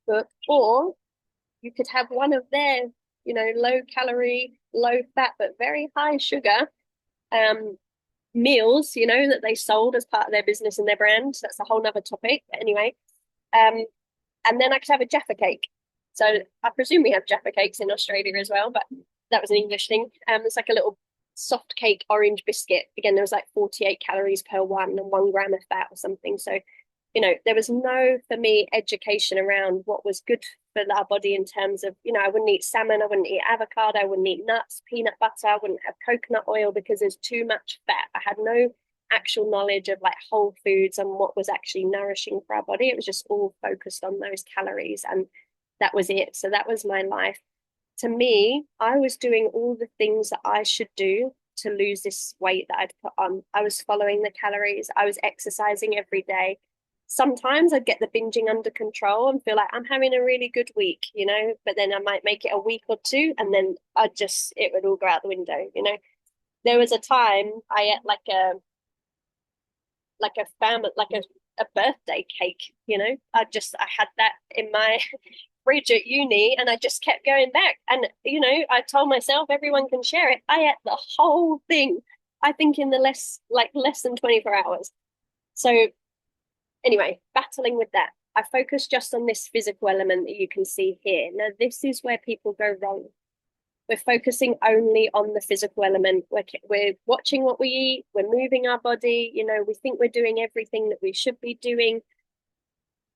book, or you could have one of their, low calorie, low fat, but very high sugar meals, that they sold as part of their business and their brand. So that's a whole nother topic. But anyway, and then I could have a Jaffa cake. So I presume we have Jaffa cakes in Australia as well, but that was an English thing. It's like a little soft cake orange biscuit. Again, there was like 48 calories per one and 1 gram of fat or something. So there was no, for me, education around what was good for our body in terms of, I wouldn't eat salmon, I wouldn't eat avocado, I wouldn't eat nuts, peanut butter, I wouldn't have coconut oil because there's too much fat. I had no actual knowledge of like whole foods and what was actually nourishing for our body. It was just all focused on those calories, and that was it. So that was my life. To me, I was doing all the things that I should do to lose this weight that I'd put on. I was following the calories, I was exercising every day. Sometimes I'd get the binging under control and feel like I'm having a really good week, but then I might make it a week or two and then it would all go out the window. There was a time I ate like a family, like a birthday cake, I had that in my fridge at uni and I just kept going back. And, I told myself everyone can share it. I ate the whole thing, I think in the less than 24 hours. So anyway, battling with that, I focus just on this physical element that you can see here. Now, this is where people go wrong. We're focusing only on the physical element. We're watching what we eat. We're moving our body. We think we're doing everything that we should be doing,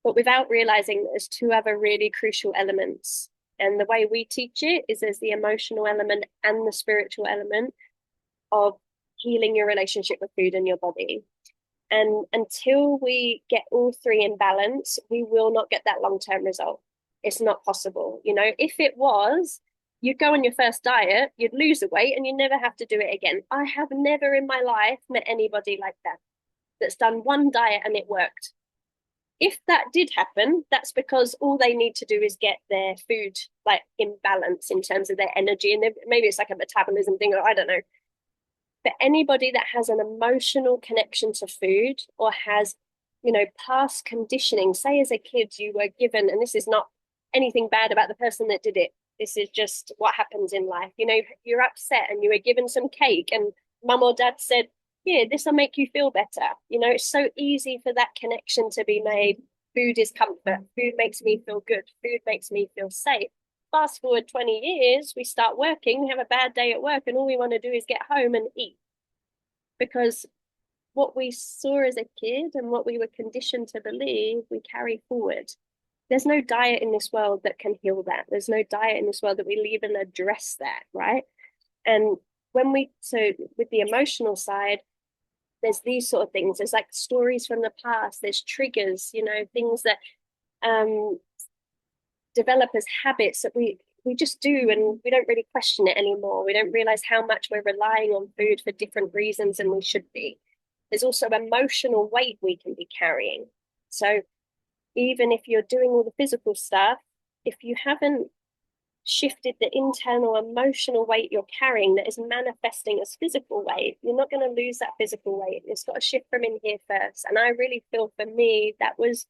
but without realizing there's two other really crucial elements. And the way we teach it is there's the emotional element and the spiritual element of healing your relationship with food and your body. And until we get all three in balance, we will not get that long-term result. It's not possible. If it was, you'd go on your first diet, you'd lose the weight, and you never have to do it again. I have never in my life met anybody like that that's done one diet and it worked. If that did happen, that's because all they need to do is get their food like in balance in terms of their energy, and maybe it's like a metabolism thing, or I don't know. But anybody that has an emotional connection to food or has, past conditioning, say as a kid you were given, and this is not anything bad about the person that did it, this is just what happens in life. You're upset and you were given some cake and mum or dad said, yeah, this will make you feel better. It's so easy for that connection to be made. Food is comfort. Food makes me feel good. Food makes me feel safe. Fast forward 20 years, we start working, we have a bad day at work, and all we want to do is get home and eat. Because what we saw as a kid and what we were conditioned to believe, we carry forward. There's no diet in this world that can heal that. There's no diet in this world that will even address that, right? And so with the emotional side, there's these sort of things. There's like stories from the past. There's triggers, things that develop as habits that we just do, and we don't really question it anymore. We don't realize how much we're relying on food for different reasons than we should be. There's also emotional weight we can be carrying. So even if you're doing all the physical stuff, if you haven't shifted the internal emotional weight you're carrying that is manifesting as physical weight, you're not going to lose that physical weight. It's got to shift from in here first. And I really feel for me, that was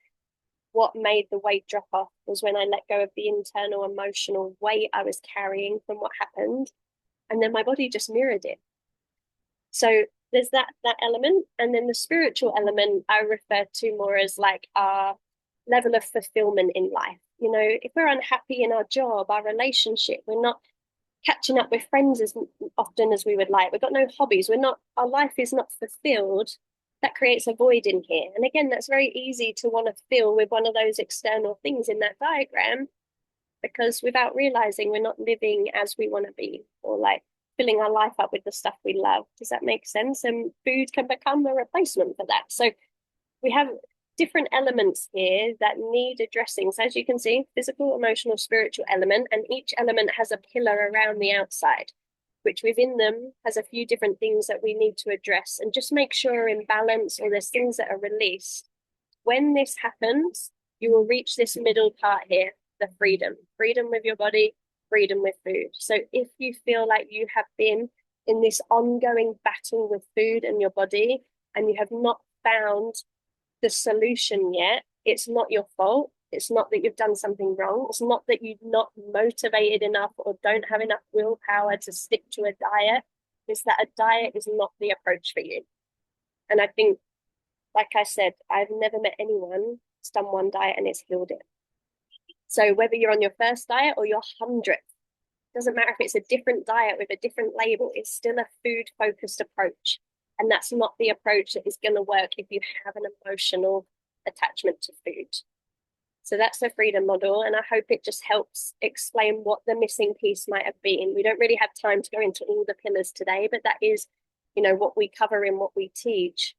what made the weight drop off, was when I let go of the internal emotional weight I was carrying from what happened. And then my body just mirrored it. So there's that element. And then the spiritual element I refer to more as like our level of fulfillment in life. If we're unhappy in our job, our relationship, we're not catching up with friends as often as we would like, we've got no hobbies, our life is not fulfilled, that creates a void in here. And again, that's very easy to want to fill with one of those external things in that diagram, because without realizing, we're not living as we want to be, or like filling our life up with the stuff we love. Does that make sense? And food can become a replacement for that. So we have different elements here that need addressing. So as you can see, physical, emotional, spiritual element, and each element has a pillar around the outside, which within them has a few different things that we need to address and just make sure are in balance, or there's things that are released. When this happens, you will reach this middle part here, the freedom with your body, freedom with food. So if you feel like you have been in this ongoing battle with food and your body, and you have not found the solution yet, it's not your fault. It's not that you've done something wrong. It's not that you're not motivated enough or don't have enough willpower to stick to a diet. It's that a diet is not the approach for you. And I think, like I said, I've never met anyone who's done one diet and it's healed it. So whether you're on your first diet or your 100th, doesn't matter if it's a different diet with a different label, it's still a food-focused approach. And that's not the approach that is going to work if you have an emotional attachment to food. So that's the freedom model. And I hope it just helps explain what the missing piece might have been. We don't really have time to go into all the pillars today, but that is, what we cover in what we teach.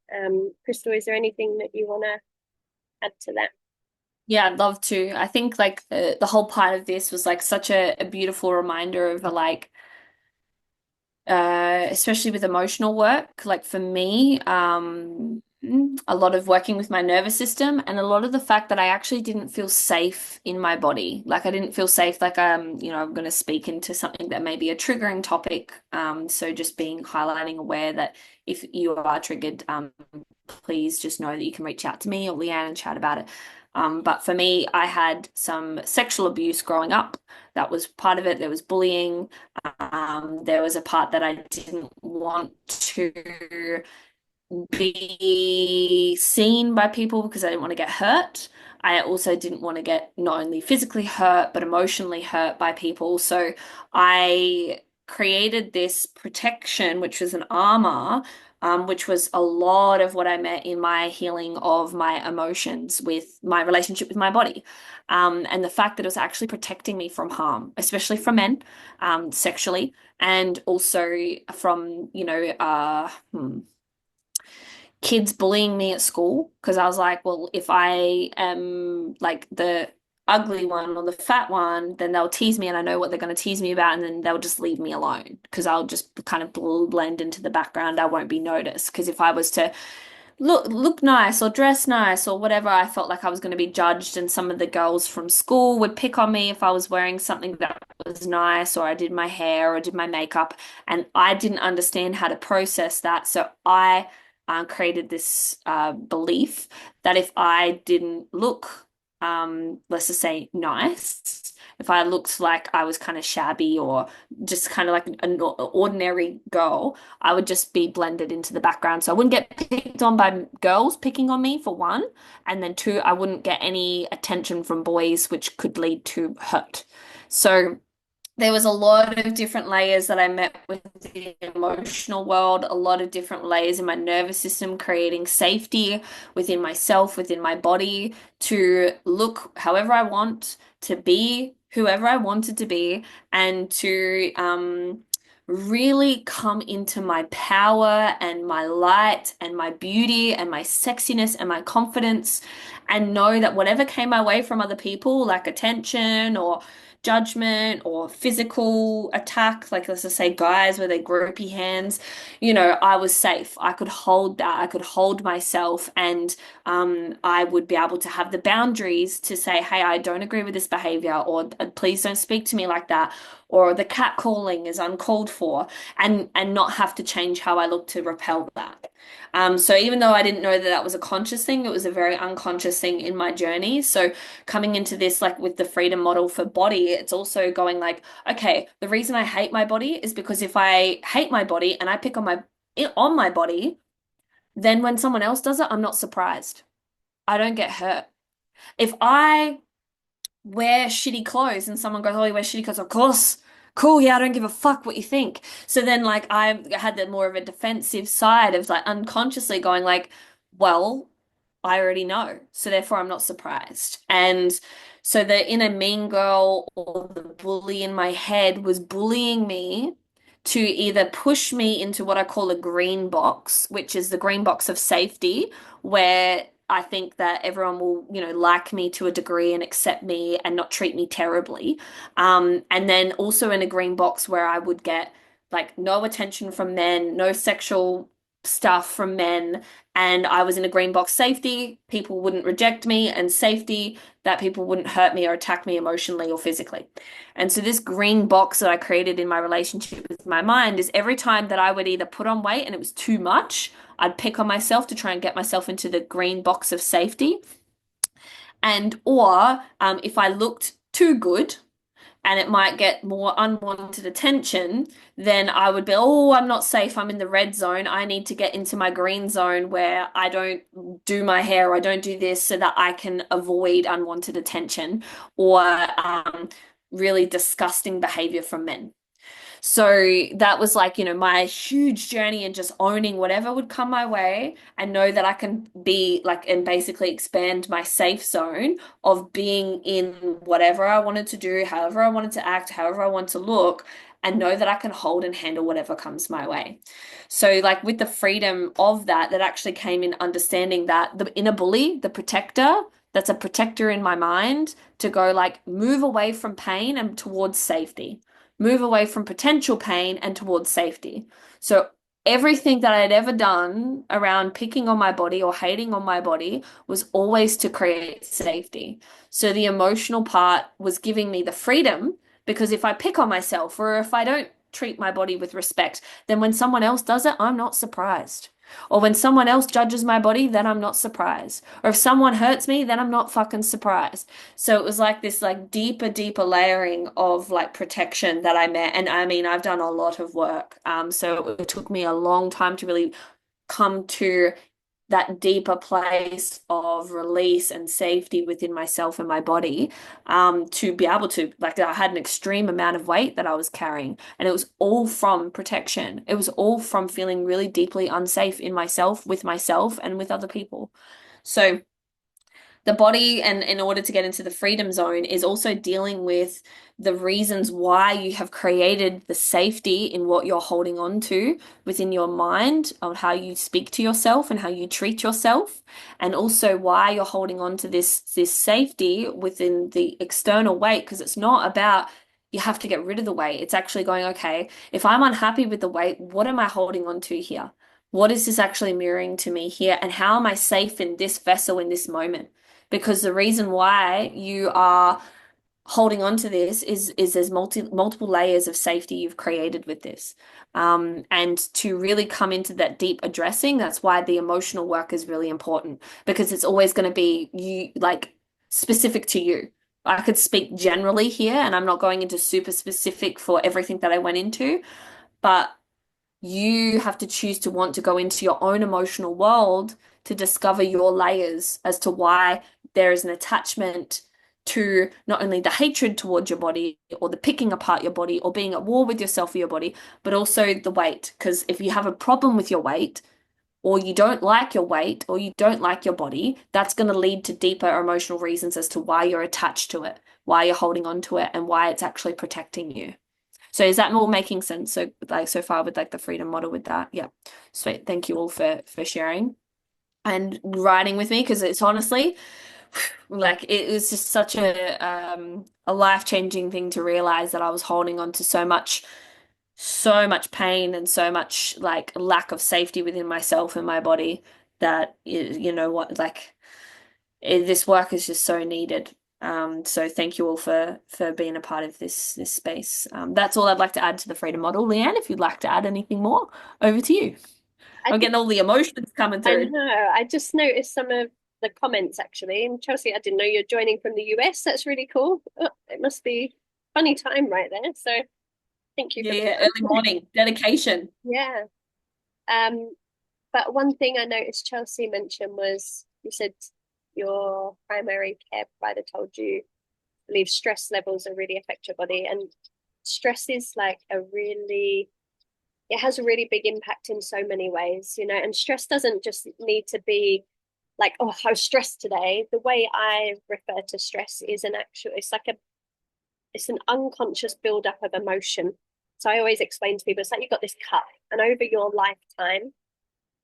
Crystal, is there anything that you want to add to that? Yeah, I'd love to. I think like the whole part of this was like such a beautiful reminder of like especially with emotional work, like for me, a lot of working with my nervous system and a lot of the fact that I actually didn't feel safe in my body. Like I didn't feel safe, like I'm going to speak into something that may be a triggering topic. So just being highlighting aware that if you are triggered, please just know that you can reach out to me or Leanne and chat about it. But for me, I had some sexual abuse growing up. That was part of it. There was bullying. There was a part that I didn't want to be seen by people because I didn't want to get hurt. I also didn't want to get not only physically hurt, but emotionally hurt by people. So I created this protection, which was an armor, which was a lot of what I met in my healing of my emotions with my relationship with my body. And the fact that it was actually protecting me from harm, especially from men, sexually, and also from, kids bullying me at school. Because I was like, well, if I am like the ugly one or the fat one, then they'll tease me and I know what they're going to tease me about, and then they'll just leave me alone because I'll just kind of blend into the background. I won't be noticed. Because if I was to look nice or dress nice or whatever, I felt like I was going to be judged, and some of the girls from school would pick on me if I was wearing something that was nice, or I did my hair or did my makeup, and I didn't understand how to process that. So I created this belief that if I didn't look, let's just say, nice, if I looked like I was kind of shabby or just kind of like an ordinary girl, I would just be blended into the background. So I wouldn't get picked on by girls picking on me, for one. And then two, I wouldn't get any attention from boys, which could lead to hurt. So there was a lot of different layers that I met with the emotional world, a lot of different layers in my nervous system, creating safety within myself, within my body, to look however I want, to be whoever I wanted to be, and to really come into my power and my light and my beauty and my sexiness and my confidence, and know that whatever came my way from other people, like attention or judgment or physical attack, like let's just say guys with their gropey hands, I was safe. I could hold that. I could hold myself, and I would be able to have the boundaries to say, hey, I don't agree with this behavior, or please don't speak to me like that, or the cat calling is uncalled for, and not have to change how I look to repel that. So even though I didn't know that that was a conscious thing, it was a very unconscious thing in my journey. So coming into this, like with the freedom model for body, it's also going like, okay, the reason I hate my body is because if I hate my body and I pick on my body, then when someone else does it, I'm not surprised. I don't get hurt. If I wear shitty clothes and someone goes, oh, you wear shitty clothes, of course. Cool, yeah, I don't give a fuck what you think. So then like I had the more of a defensive side of like unconsciously going like, well, I already know. So therefore I'm not surprised. And so the inner mean girl or the bully in my head was bullying me to either push me into what I call a green box, which is the green box of safety, where I think that everyone will, like me to a degree and accept me and not treat me terribly. And then also in a green box where I would get like no attention from men, no sexual stuff from men, and I was in a green box safety, people wouldn't reject me, and safety, that people wouldn't hurt me or attack me emotionally or physically. And so this green box that I created in my relationship with my mind is every time that I would either put on weight and it was too much, I'd pick on myself to try and get myself into the green box of safety. And or if I looked too good, and it might get more unwanted attention, then I would be, oh, I'm not safe. I'm in the red zone. I need to get into my green zone where I don't do my hair, or I don't do this so that I can avoid unwanted attention or really disgusting behavior from men. So that was like, my huge journey in just owning whatever would come my way, and know that I can be like, and basically expand my safe zone of being in whatever I wanted to do, however I wanted to act, however I want to look, and know that I can hold and handle whatever comes my way. So like with the freedom of that, that actually came in understanding that the inner bully, the protector, that's a protector in my mind, to go like move away from pain and towards safety, move away from potential pain and towards safety. So everything that I had ever done around picking on my body or hating on my body was always to create safety. So the emotional part was giving me the freedom, because if I pick on myself or if I don't treat my body with respect, then when someone else does it, I'm not surprised. Or when someone else judges my body, then I'm not surprised. Or if someone hurts me, then I'm not fucking surprised. So it was like this like deeper layering of like protection that I met. And I mean, I've done a lot of work. So it took me a long time to really come to that deeper place of release and safety within myself and my body, to be able to, like, I had an extreme amount of weight that I was carrying, and it was all from protection. It was all from feeling really deeply unsafe in myself, with myself, and with other people. So the body, and in order to get into the freedom zone, is also dealing with the reasons why you have created the safety in what you're holding on to within your mind, of how you speak to yourself and how you treat yourself, and also why you're holding on to this safety within the external weight, because it's not about you have to get rid of the weight. It's actually going, okay, if I'm unhappy with the weight, what am I holding on to here? What is this actually mirroring to me here? And how am I safe in this vessel in this moment? Because the reason why you are holding on to this is there's multiple layers of safety you've created with this. And to really come into that deep addressing, that's why the emotional work is really important, because it's always going to be you, like, specific to you. I could speak generally here, and I'm not going into super specific for everything that I went into, but you have to choose to want to go into your own emotional world to discover your layers as to why there is an attachment to not only the hatred towards your body, or the picking apart your body, or being at war with yourself or your body, but also the weight. Because if you have a problem with your weight, or you don't like your weight, or you don't like your body, that's going to lead to deeper emotional reasons as to why you're attached to it, why you're holding on to it, and why it's actually protecting you. So is that all making sense? So, like, so far with, like, the freedom model with that? Yeah. Sweet. Thank you all for sharing and writing with me, because it's honestly, like, it was just such a life-changing thing to realize that I was holding on to so much pain, and so much, like, lack of safety within myself and my body, that you know what, like, this work is just so needed. So thank you all for being a part of this space. That's all I'd like to add to the freedom model. Leanne, if you'd like to add anything more, over to you. I I'm think getting all the emotions coming I through. know. I just noticed some of the comments actually. And Chelsea, I didn't know you're joining from the US. That's really cool. Oh, it must be funny time right there. So thank you for Yeah, early morning dedication. yeah. Um, but one thing I noticed Chelsea mentioned was you said your primary care provider told you, I believe, stress levels are really affect your body, and stress is like a really, it has a really big impact in so many ways, you know. And stress doesn't just need to be like, oh, I was stressed today. The way I refer to stress is an actual, it's like a, it's an unconscious buildup of emotion. So I always explain to people, it's like you've got this cup, and over your lifetime,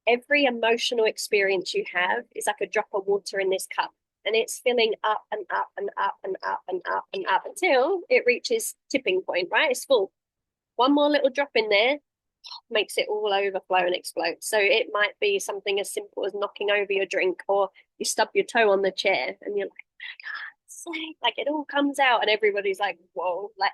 every emotional experience you have is like a drop of water in this cup. And it's filling up and up and up and up and up and up until it reaches tipping point, right? It's full. One more little drop in there makes it all overflow and explode. So it might be something as simple as knocking over your drink, or you stub your toe on the chair and you're like, oh, God, like it all comes out, and everybody's like, whoa, like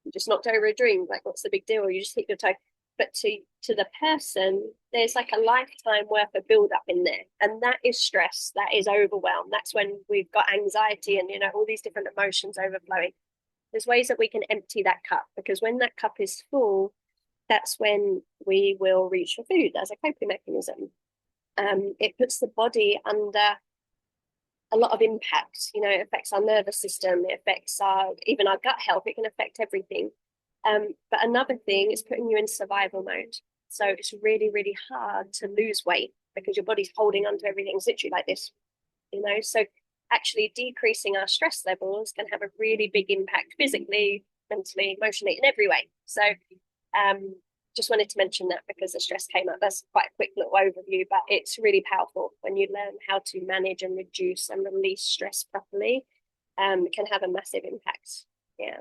you just knocked over a drink, like what's the big deal? You just hit your toe. But to the person, there's like a lifetime worth of build up in there, and that is stress, that is overwhelm. That's when we've got anxiety and, you know, all these different emotions overflowing. There's ways that we can empty that cup, because when that cup is full, that's when we will reach for food as a coping mechanism. It puts the body under a lot of impact. You know, it affects our nervous system, it affects our, even our gut health. It can affect everything. But another thing is putting you in survival mode. So it's really, really hard to lose weight because your body's holding onto everything. It's literally like this, you know. So actually decreasing our stress levels can have a really big impact physically, mentally, emotionally, in every way. So just wanted to mention that because the stress came up. That's quite a quick little overview, but it's really powerful when you learn how to manage and reduce and release stress properly. It can have a massive impact. Yeah.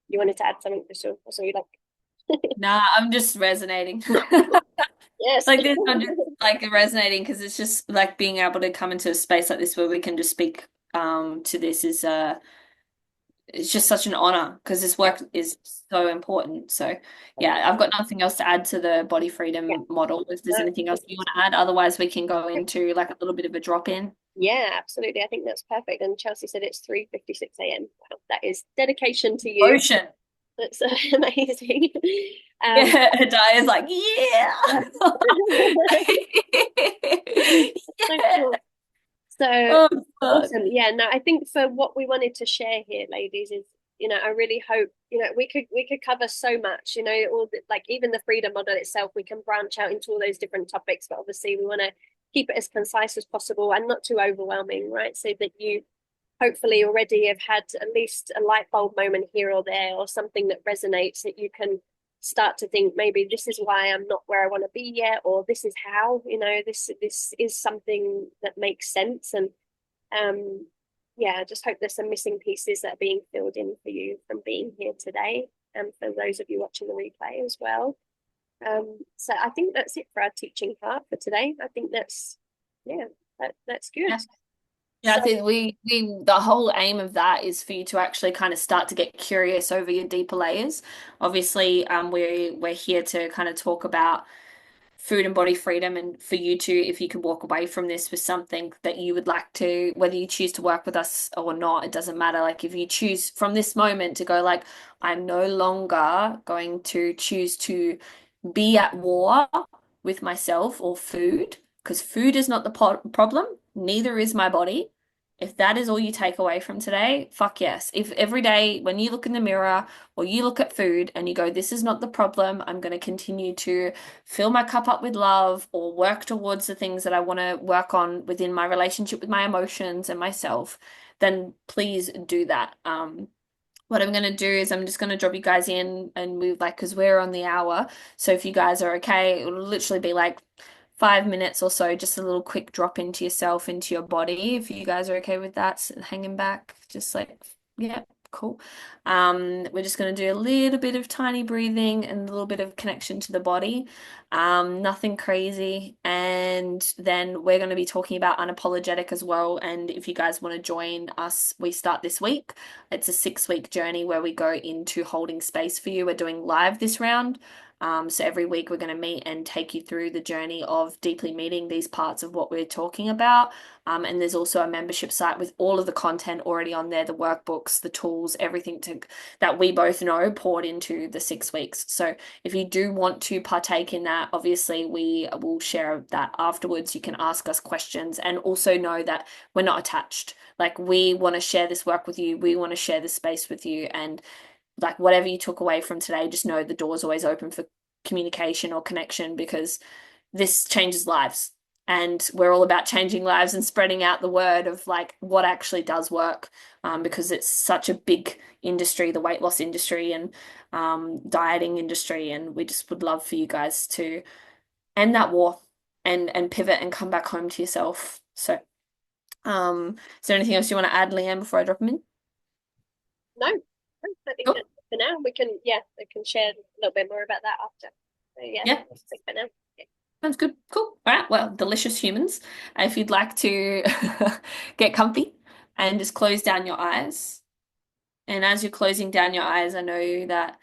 You wanted to add something, Crystal? So you like Nah, I'm just resonating. yes. Like this, I'm just, like, resonating, because it's just like being able to come into a space like this where we can just speak to this is it's just such an honor, because this Yeah, work is so important. So yeah, I've got nothing else to add to the body yeah. freedom model. If there's No, anything else you want to add, otherwise we can go into, like, a little bit of a drop in. yeah, absolutely. I think that's perfect. And Chelsea said it's 3:56 a.m. Wow, that is dedication to you. Ocean. That's amazing. Um, Yeah, Diane's like, yeah. so Yeah. cool. So Oh, fuck. awesome. Yeah, no, I think for what we wanted to share here, ladies, is, I really hope, we could cover so much, all the, like even the freedom model itself, we can branch out into all those different topics, but obviously we want to keep it as concise as possible and not too overwhelming, right? So that you hopefully already have had at least a light bulb moment here or there, or something that resonates, that you can start to think, maybe this is why I'm not where I want to be yet, or this is how, this is something that makes sense. And um yeah, I just hope there's some missing pieces that are being filled in for you from being here today, and for those of you watching the replay as well. So I think that's it for our teaching part for today. I think that's, yeah, that's good. Yeah. Yeah, I So think the whole aim of that is for you to actually kind of start to get curious over your deeper layers. Obviously, we're here to kind of talk about food and body freedom, and for you to, if you can walk away from this with something that you would like to, whether you choose to work with us or not, it doesn't matter. Like if you choose from this moment to go like, I'm no longer going to choose to be at war with myself or food, because food is not the problem, neither is my body. If that is all you take away from today, fuck yes. If every day when you look in the mirror or you look at food and you go, this is not the problem, I'm going to continue to fill my cup up with love or work towards the things that I want to work on within my relationship with my emotions and myself, then please do that. What I'm going to do is I'm just going to drop you guys in and move, like, because we're on the hour. So if you guys are okay, it will literally be like 5 minutes or so, just a little quick drop into yourself, into your body. If you guys are okay with that, hanging back, just like, yeah, cool. We're just going to do a little bit of tiny breathing and a little bit of connection to the body. Nothing crazy. And then we're going to be talking about unapologetic as well. And if you guys want to join us, we start this week. It's a 6 week journey where we go into holding space for you. We're doing live this round. So every week we're going to meet and take you through the journey of deeply meeting these parts of what we're talking about. And there's also a membership site with all of the content already on there, the workbooks, the tools, everything that we both know poured into the 6 weeks. So if you do want to partake in that, obviously we will share that afterwards. You can ask us questions, and also know that we're not attached. Like we want to share this work with you. We want to share this space with you. And like whatever you took away from today, just know the door's always open for communication or connection, because this changes lives. And we're all about changing lives and spreading out the word of like what actually does work, because it's such a big industry, the weight loss industry and dieting industry. And we just would love for you guys to end that war and pivot and come back home to yourself. So, is there anything else you want to add, Leanne, before I drop them in? no, I think Cool. that's it for now. We can share a little bit more about that after. So yeah, Yeah. that's it for now. Sounds good. Cool. All right. Well, delicious humans. If you'd like to get comfy and just close down your eyes. And as you're closing down your eyes, I know that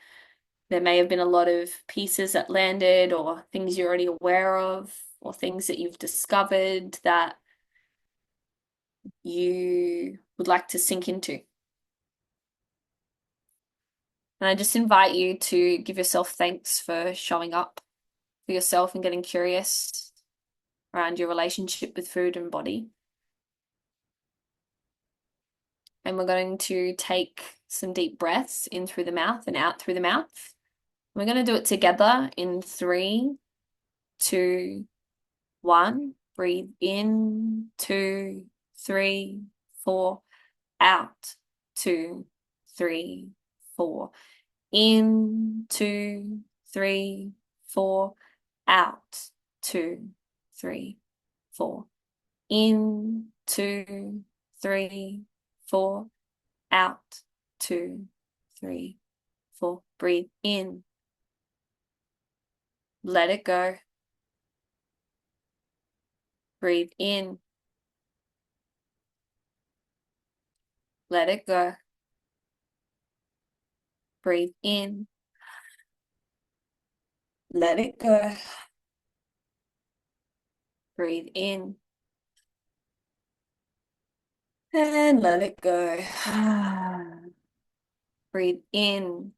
there may have been a lot of pieces that landed, or things you're already aware of, or things that you've discovered that you would like to sink into. And I just invite you to give yourself thanks for showing up for yourself and getting curious around your relationship with food and body. And we're going to take some deep breaths in through the mouth and out through the mouth. We're going to do it together in 3, 2, 1. Breathe in, 2, 3, 4. Out, 2, 3, 4. In, 2, 3, 4. Out, 2, 3, 4. In, 2, 3, 4. Out, 2, 3, 4. Breathe in. Let it go. Breathe in. Let it go. Breathe in. Let it go. Breathe in. And let it go. Breathe in.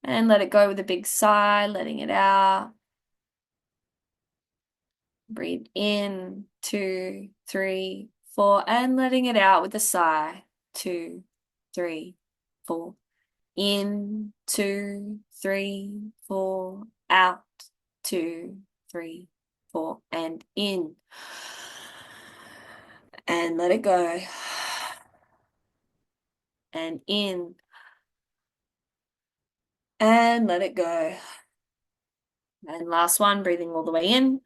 And let it go with a big sigh, letting it out. Breathe in, 2, 3, 4, and letting it out with a sigh. 2, 3, 4. In, 2, 3, 4. Out, 2, 3, 4. And in. And let it go. And in. And let it go. And last one, breathing all the way in.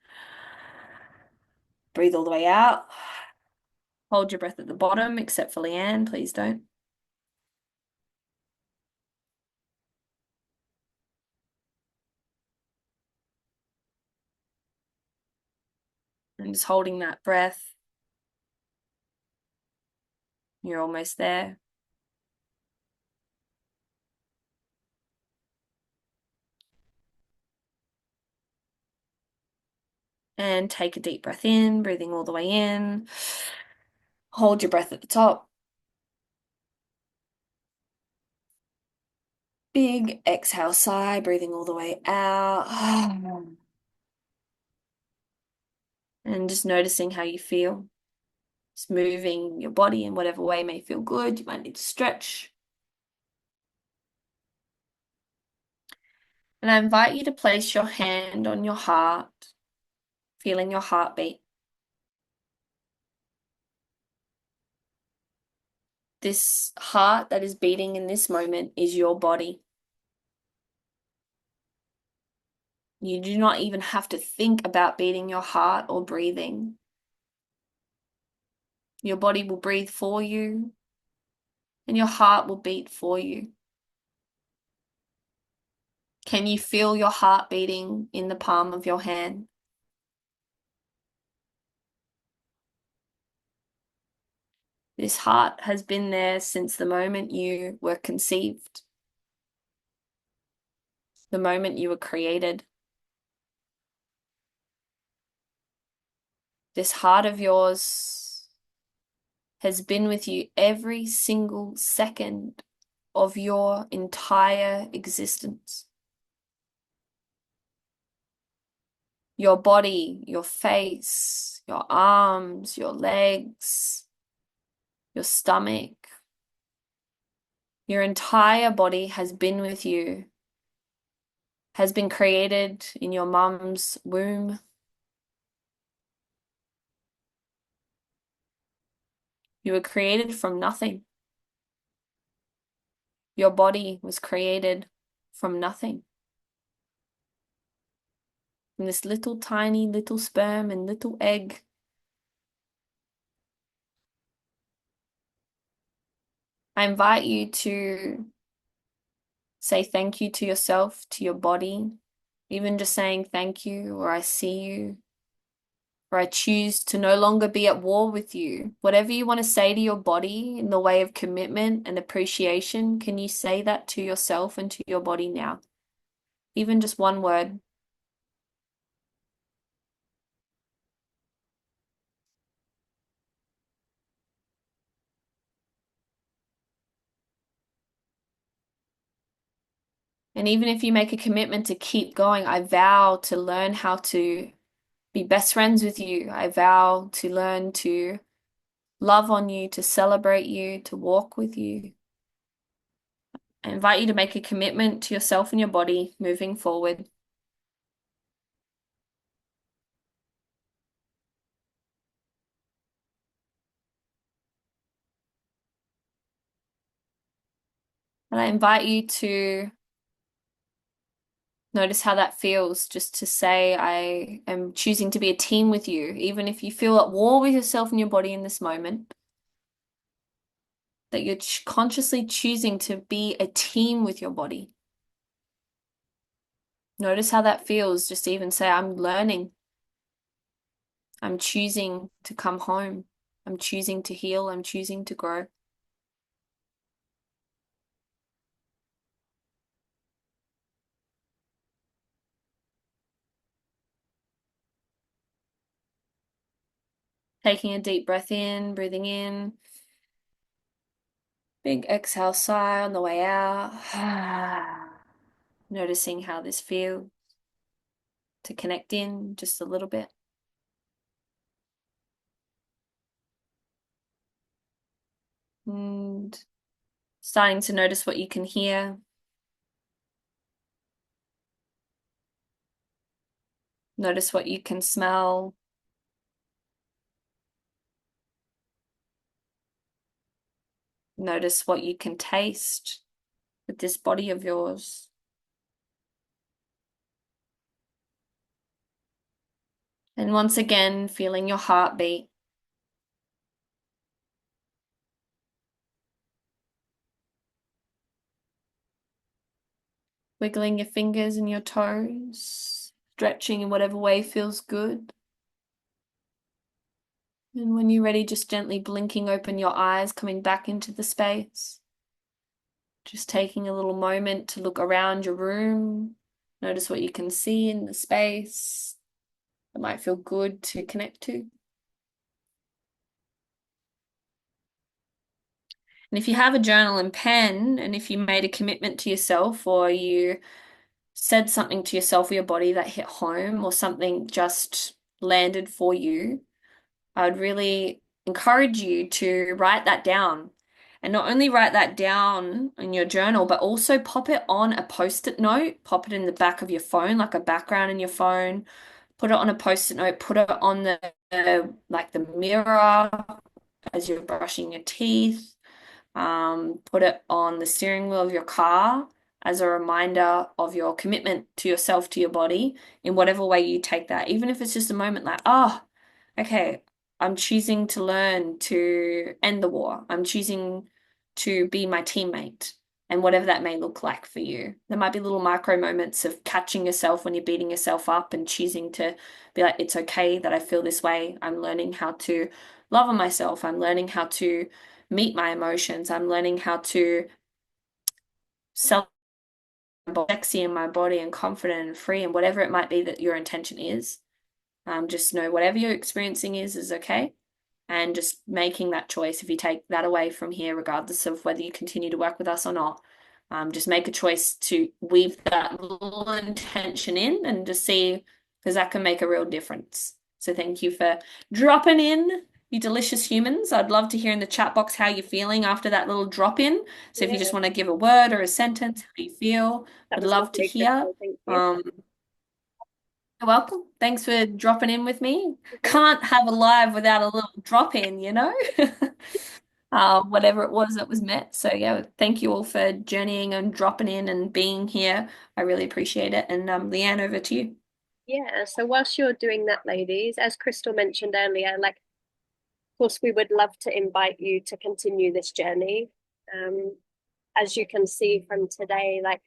Breathe all the way out. Hold your breath at the bottom, except for Leanne, please don't. And just holding that breath. You're almost there. And take a deep breath in, breathing all the way in. Hold your breath at the top. Big exhale, sigh, breathing all the way out. And just noticing how you feel. Just moving your body in whatever way may feel good. You might need to stretch. And I invite you to place your hand on your heart, feeling your heartbeat. This heart that is beating in this moment is your body. You do not even have to think about beating your heart or breathing. Your body will breathe for you, and your heart will beat for you. Can you feel your heart beating in the palm of your hand? This heart has been there since the moment you were conceived, the moment you were created. This heart of yours has been with you every single second of your entire existence. Your body, your face, your arms, your legs, your stomach, your entire body has been with you, has been created in your mum's womb. You were created from nothing. Your body was created from nothing. From this little tiny little sperm and little egg. I invite you to say thank you to yourself, to your body, even just saying thank you, or I see you, or I choose to no longer be at war with you. Whatever you want to say to your body in the way of commitment and appreciation, can you say that to yourself and to your body now? Even just one word. And even if you make a commitment to keep going, I vow to learn how to be best friends with you. I vow to learn to love on you, to celebrate you, to walk with you. I invite you to make a commitment to yourself and your body moving forward. And I invite you to notice how that feels, just to say, I am choosing to be a team with you, even if you feel at war with yourself and your body in this moment, that you're consciously choosing to be a team with your body. Notice how that feels, just to even say, I'm learning. I'm choosing to come home. I'm choosing to heal. I'm choosing to grow. Taking a deep breath in, breathing in. Big exhale, sigh on the way out. noticing how this feels, to connect in just a little bit. And starting to notice what you can hear. Notice what you can smell. Notice what you can taste with this body of yours. And once again, feeling your heartbeat. Wiggling your fingers and your toes, stretching in whatever way feels good. And when you're ready, just gently blinking open your eyes, coming back into the space. Just taking a little moment to look around your room. Notice what you can see in the space. It might feel good to connect to. And if you have a journal and pen, and if you made a commitment to yourself, or you said something to yourself or your body that hit home, or something just landed for you, I would really encourage you to write that down. And not only write that down in your journal, but also pop it on a post-it note, pop it in the back of your phone, like a background in your phone, put it on a post-it note, put it on the mirror as you're brushing your teeth. Put it on the steering wheel of your car as a reminder of your commitment to yourself, to your body, in whatever way you take that. Even if it's just a moment like, oh, okay, I'm choosing to learn to end the war. I'm choosing to be my teammate, and whatever that may look like for you. There might be little micro moments of catching yourself when you're beating yourself up and choosing to be like, it's okay that I feel this way. I'm learning how to love on myself. I'm learning how to meet my emotions. I'm learning how to self sexy in my body and confident and free, and whatever it might be that your intention is. Just know whatever you're experiencing is okay. And just making that choice, if you take that away from here, regardless of whether you continue to work with us or not, just make a choice to weave that little intention in and just see, because that can make a real difference. So thank you for dropping in, you delicious humans. I'd love to hear in the chat box how you're feeling after that little drop in. So if you just Yeah, want to give a word or a sentence, how you feel, that I'd was love to lovely, hear. Crystal. Thank you. Um, you're welcome. Thanks for dropping in with me. Mhm. Can't have a live without a little drop in, you know? Whatever it was that was met. So yeah, thank you all for journeying and dropping in and being here. I really appreciate it. And Leanne, over to you. Yeah, so whilst you're doing that, ladies, as Crystal mentioned earlier, like, of course, we would love to invite you to continue this journey. Um, as you can see from today, like,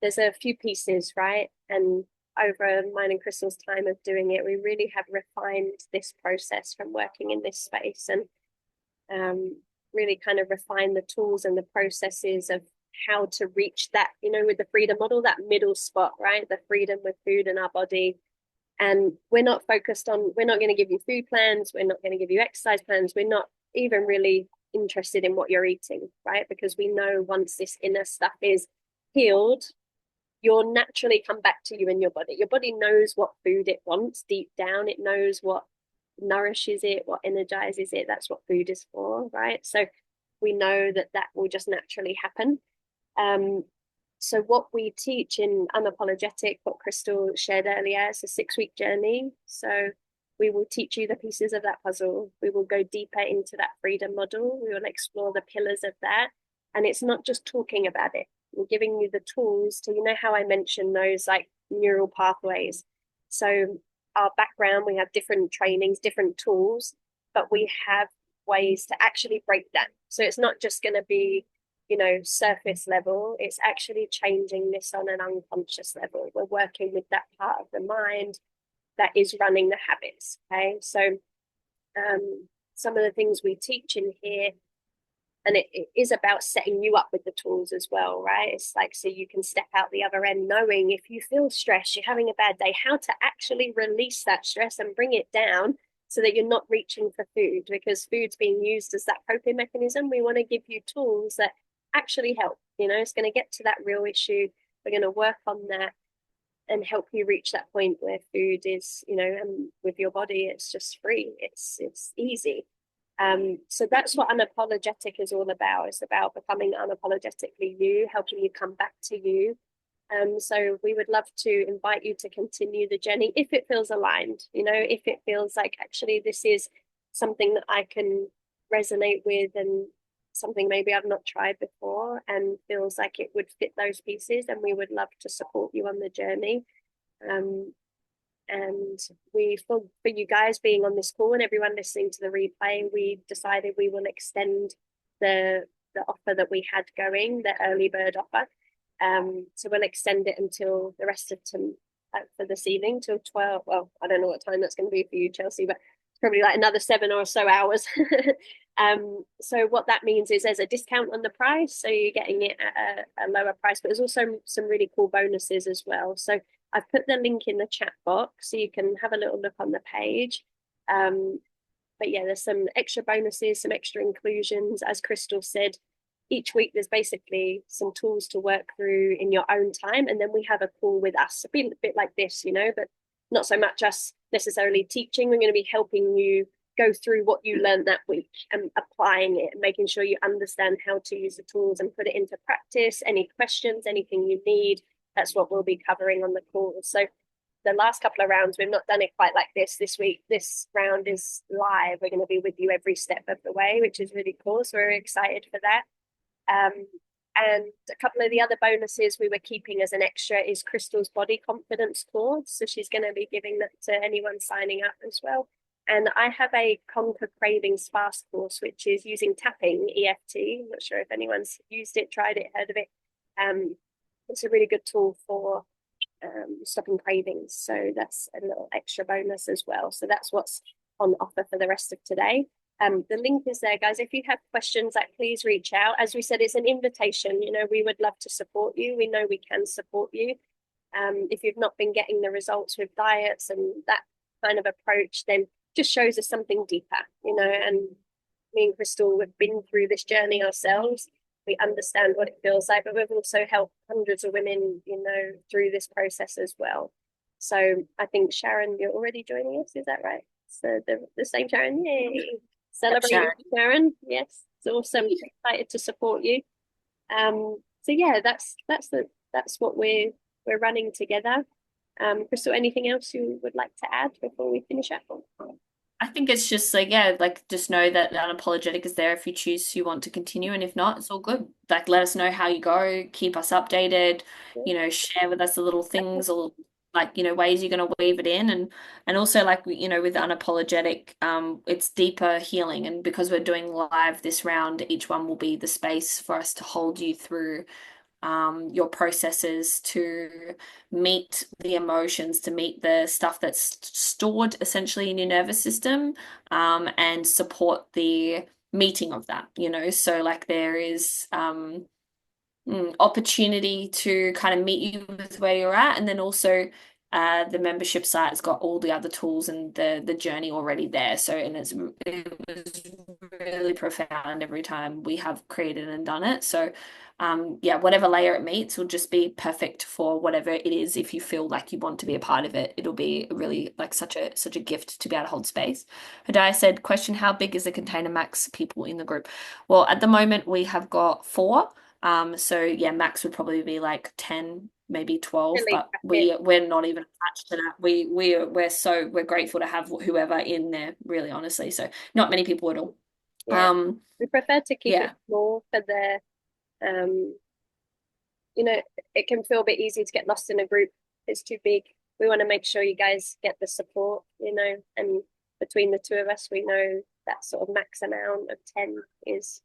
there's a few pieces, right? And over mine and Crystal's time of doing it, we really have refined this process from working in this space, and really kind of refine the tools and the processes of how to reach that, with the freedom model, that middle spot, right? The freedom with food and our body. And we're not focused on, we're not going to give you food plans, we're not going to give you exercise plans, we're not even really interested in what you're eating, right? Because we know once this inner stuff is healed, you'll naturally come back to you in your body. Your body knows what food it wants deep down. It knows what nourishes it, what energizes it. That's what food is for, right? So we know that that will just naturally happen. Um, so what we teach in Unapologetic, what Crystal shared earlier, is a 6-week journey. So we will teach you the pieces of that puzzle. We will go deeper into that freedom model. We will explore the pillars of that. And it's not just talking about it. We're giving you the tools to, how I mentioned those like neural pathways. So our background, we have different trainings, different tools, but we have ways to actually break that. So it's not just going to be, surface level. It's actually changing this on an unconscious level. We're working with that part of the mind that is running the habits. Okay. So some of the things we teach in here, and it is about setting you up with the tools as well, right? It's like, so you can step out the other end knowing if you feel stressed, you're having a bad day, how to actually release that stress and bring it down so that you're not reaching for food, because food's being used as that coping mechanism. We want to give you tools that actually help. It's going to get to that real issue. we're going to work on that and help you reach that point where food is, and with your body, it's just free. It's easy. So that's what unapologetic is all about. It's about becoming unapologetically you, helping you come back to you. So we would love to invite you to continue the journey if it feels aligned, if it feels like actually this is something that I can resonate with and something maybe I've not tried before and feels like it would fit those pieces, and we would love to support you on the journey. Um, and for you guys being on this call and everyone listening to the replay, we decided we will extend the offer that we had going, the early bird offer. So we'll extend it until the rest of for this evening till 12. Well, I don't know what time that's going to be for you, Chelsea, but it's probably like another 7 or so hours. So what that means is there's a discount on the price, so you're getting it at a lower price, but there's also some really cool bonuses as well. So I've put the link in the chat box so you can have a little look on the page. But yeah, there's some extra bonuses, some extra inclusions. As Crystal said, each week there's basically some tools to work through in your own time. And then we have a call with us, a bit like this, but not so much us necessarily teaching. We're going to be helping you go through what you learned that week and applying it and making sure you understand how to use the tools and put it into practice. Any questions, anything you need, that's what we'll be covering on the call. So the last couple of rounds, we've not done it quite like this week. This round is live. We're going to be with you every step of the way, which is really cool. So we're excited for that. And a couple of the other bonuses we were keeping as an extra is Crystal's body confidence course. So she's going to be giving that to anyone signing up as well. And I have a Conquer Cravings Fast course, which is using tapping, EFT. I'm not sure if anyone's used it, tried it, heard of it. It's a really good tool for stopping cravings. So that's a little extra bonus as well. So that's what's on offer for the rest of today. The link is there, guys. If you have questions, please reach out. As we said, it's an invitation. We would love to support you. We know we can support you. If you've not been getting the results with diets and that kind of approach, then just shows us something deeper, and me and Crystal, we've been through this journey ourselves. We understand what it feels like, but we've also helped hundreds of women, through this process as well. So I think, Sharon, you're already joining us. Is that right? So the same Sharon, yay. Celebrating Sharon. Yes, it's awesome. Excited to support you. So yeah, that's what we're running together. Crystal, anything else you would like to add before we finish up? I think it's just like, yeah, like just know that unapologetic is there if you choose you want to continue, and if not, it's all good. Like, let us know how you go, keep us updated, share with us the little things or like, ways you're going to weave it in. And also like, with unapologetic, it's deeper healing. And because we're doing live this round, each one will be the space for us to hold you through your processes, to meet the emotions, to meet the stuff that's stored essentially in your nervous system, and support the meeting of that, So like there is opportunity to kind of meet you with where you're at, and then also the membership site's got all the other tools and the journey already there. So, and it was really profound every time we have created and done it. So, yeah, whatever layer it meets will just be perfect for whatever it is. If you feel like you want to be a part of it, it'll be really like such a gift to be able to hold space. Hidayah said, question, how big is the container, max people in the group? Well, at the moment we have got 4. So yeah, max would probably be like 10, maybe 12, Really, but we're not even attached to that. We're grateful to have whoever in there, really honestly. So not many people at all. yeah. We prefer to keep it Yeah. small for um it can feel a bit easy to get lost in a group. It's too big. We want to make sure you guys get the support, and between the two of us, we know that sort of max amount of 10 is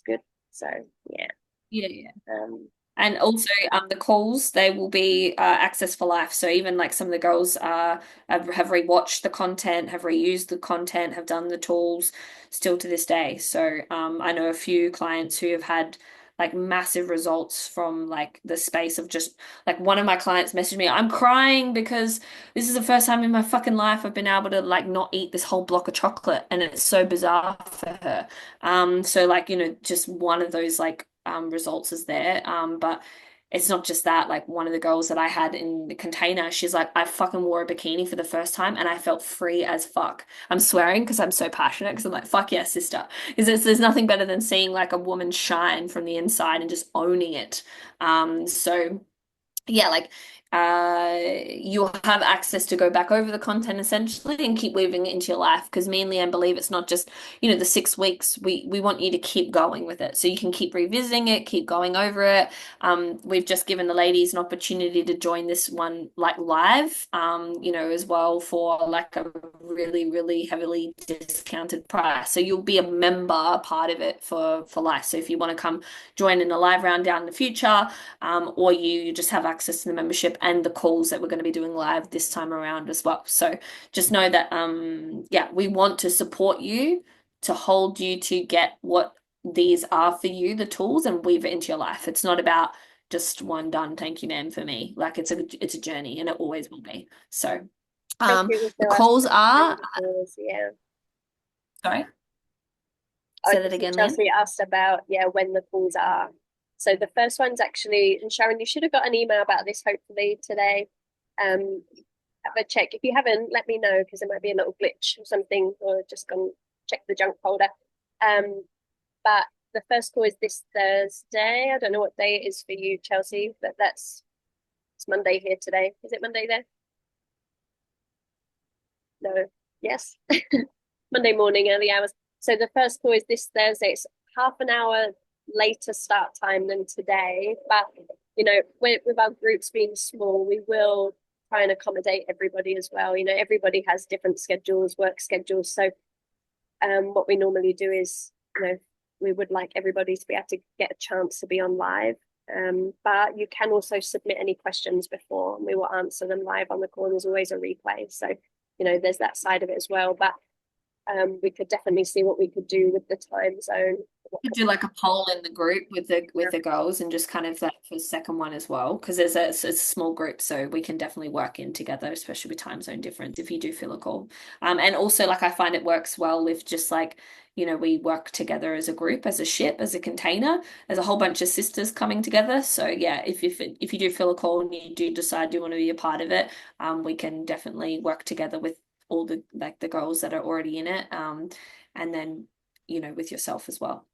good. So yeah. Yeah. Um, And also, the calls, they will be access for life. So even like some of the girls have rewatched the content, have reused the content, have done the tools still to this day. So I know a few clients who have had like massive results from like the space of just like one of my clients messaged me, I'm crying because this is the first time in my fucking life I've been able to like not eat this whole block of chocolate, and it's so bizarre for her. So like, just one of those like results is there. But it's not just that. Like one of the girls that I had in the container, she's like, I fucking wore a bikini for the first time and I felt free as fuck. I'm swearing because I'm so passionate because I'm like, fuck yeah, sister. Because there's nothing better than seeing like a woman shine from the inside and just owning it. So yeah, like you'll have access to go back over the content essentially and keep weaving it into your life. Because me and Leanne believe it's not just, the 6 weeks. We want you to keep going with it. So you can keep revisiting it, keep going over it. We've just given the ladies an opportunity to join this one like live, as well for like a really, really heavily discounted price. So you'll be a member part of it for life. So if you want to come join in a live round down in the future, or you just have access to the membership and the calls that we're going to be doing live this time around as well. So just know that, yeah, we want to support you, to hold you to get what these are for you, the tools, and weave it into your life. It's not about just one done, thank you, ma'am, for me. Like it's a journey and it always will be. So, Chelsea the also asked calls about are, the calls, yeah. sorry, I say that just again, Lynn. Chelsea asked about, yeah, when the calls are. So the first one's actually, and Sharon, you should have got an email about this hopefully today. Um, have a check. If you haven't, let me know because there might be a little glitch or something, or just gone check the junk folder. But the first call is this Thursday. I don't know what day it is for you, Chelsea, but it's Monday here today. Is it Monday there? No. Yes. Monday morning, early hours. So the first call is this Thursday. It's half an hour later start time than today. But, with our groups being small, we will try and accommodate everybody as well. Everybody has different schedules, work schedules. So what we normally do is, we would like everybody to be able to get a chance to be on live. But you can also submit any questions before, and we will answer them live on the call. There's always a replay. So, there's that side of it as well. But we could definitely see what we could do with the time zone. Could do like a poll in the group with the girls and just kind of like for the second one as well, because it's a small group, so we can definitely work in together, especially with time zone difference if you do feel a call. And also like I find it works well with just like, we work together as a group, as a ship, as a container, as a whole bunch of sisters coming together. So yeah, if you do feel a call and you do decide you want to be a part of it, we can definitely work together with all the girls that are already in it, and then with yourself as well.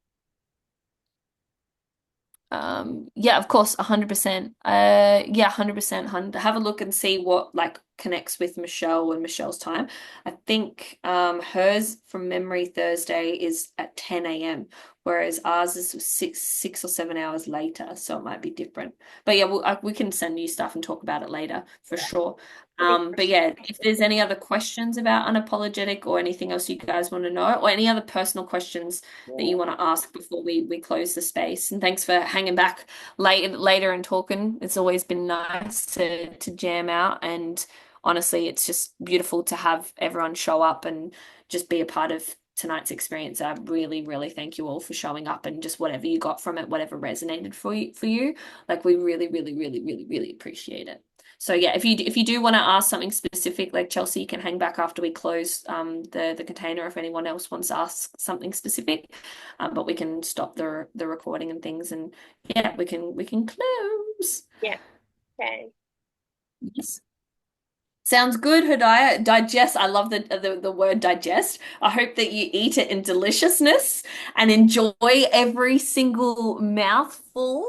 Yeah, of course, 100%. Yeah, 100%. Have a look and see what like connects with Michelle and Michelle's time. I think hers from memory Thursday is at 10 a.m., whereas ours is 6 or 7 hours later, so it might be different. But yeah, we can send you stuff and talk about it later for sure. Any But questions? yeah, if there's any other questions about unapologetic or anything else you guys want to know, or any other personal questions that you want to ask before we close the space. And thanks for hanging back later and talking. It's always been nice to jam out, and honestly, it's just beautiful to have everyone show up and just be a part of tonight's experience. I really, really thank you all for showing up and just whatever you got from it, whatever resonated for you. Like we really, really, really, really, really appreciate it. So yeah, if you do want to ask something specific, like Chelsea, you can hang back after we close the container if anyone else wants to ask something specific. But we can stop the recording and things, and yeah, we can close. Yeah. Okay. Yes. Sounds good, Hodiah. Digest. I love the word digest. I hope that you eat it in deliciousness and enjoy every single mouthful.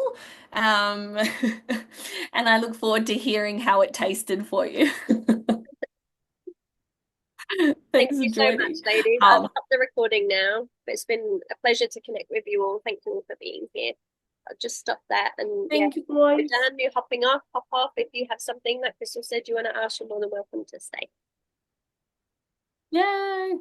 Um, and I look forward to hearing how it tasted for you. Thank Thanks for you so much, joining. ladies. I'll Um, stop the recording now. But it's been a pleasure to connect with you all. Thank you all for being here. I'll just stop that. And yeah, thank you, you're guys. done. You're hopping off. Hop off. If you have something like Crystal said you want to ask, you're more than welcome to stay. Yay.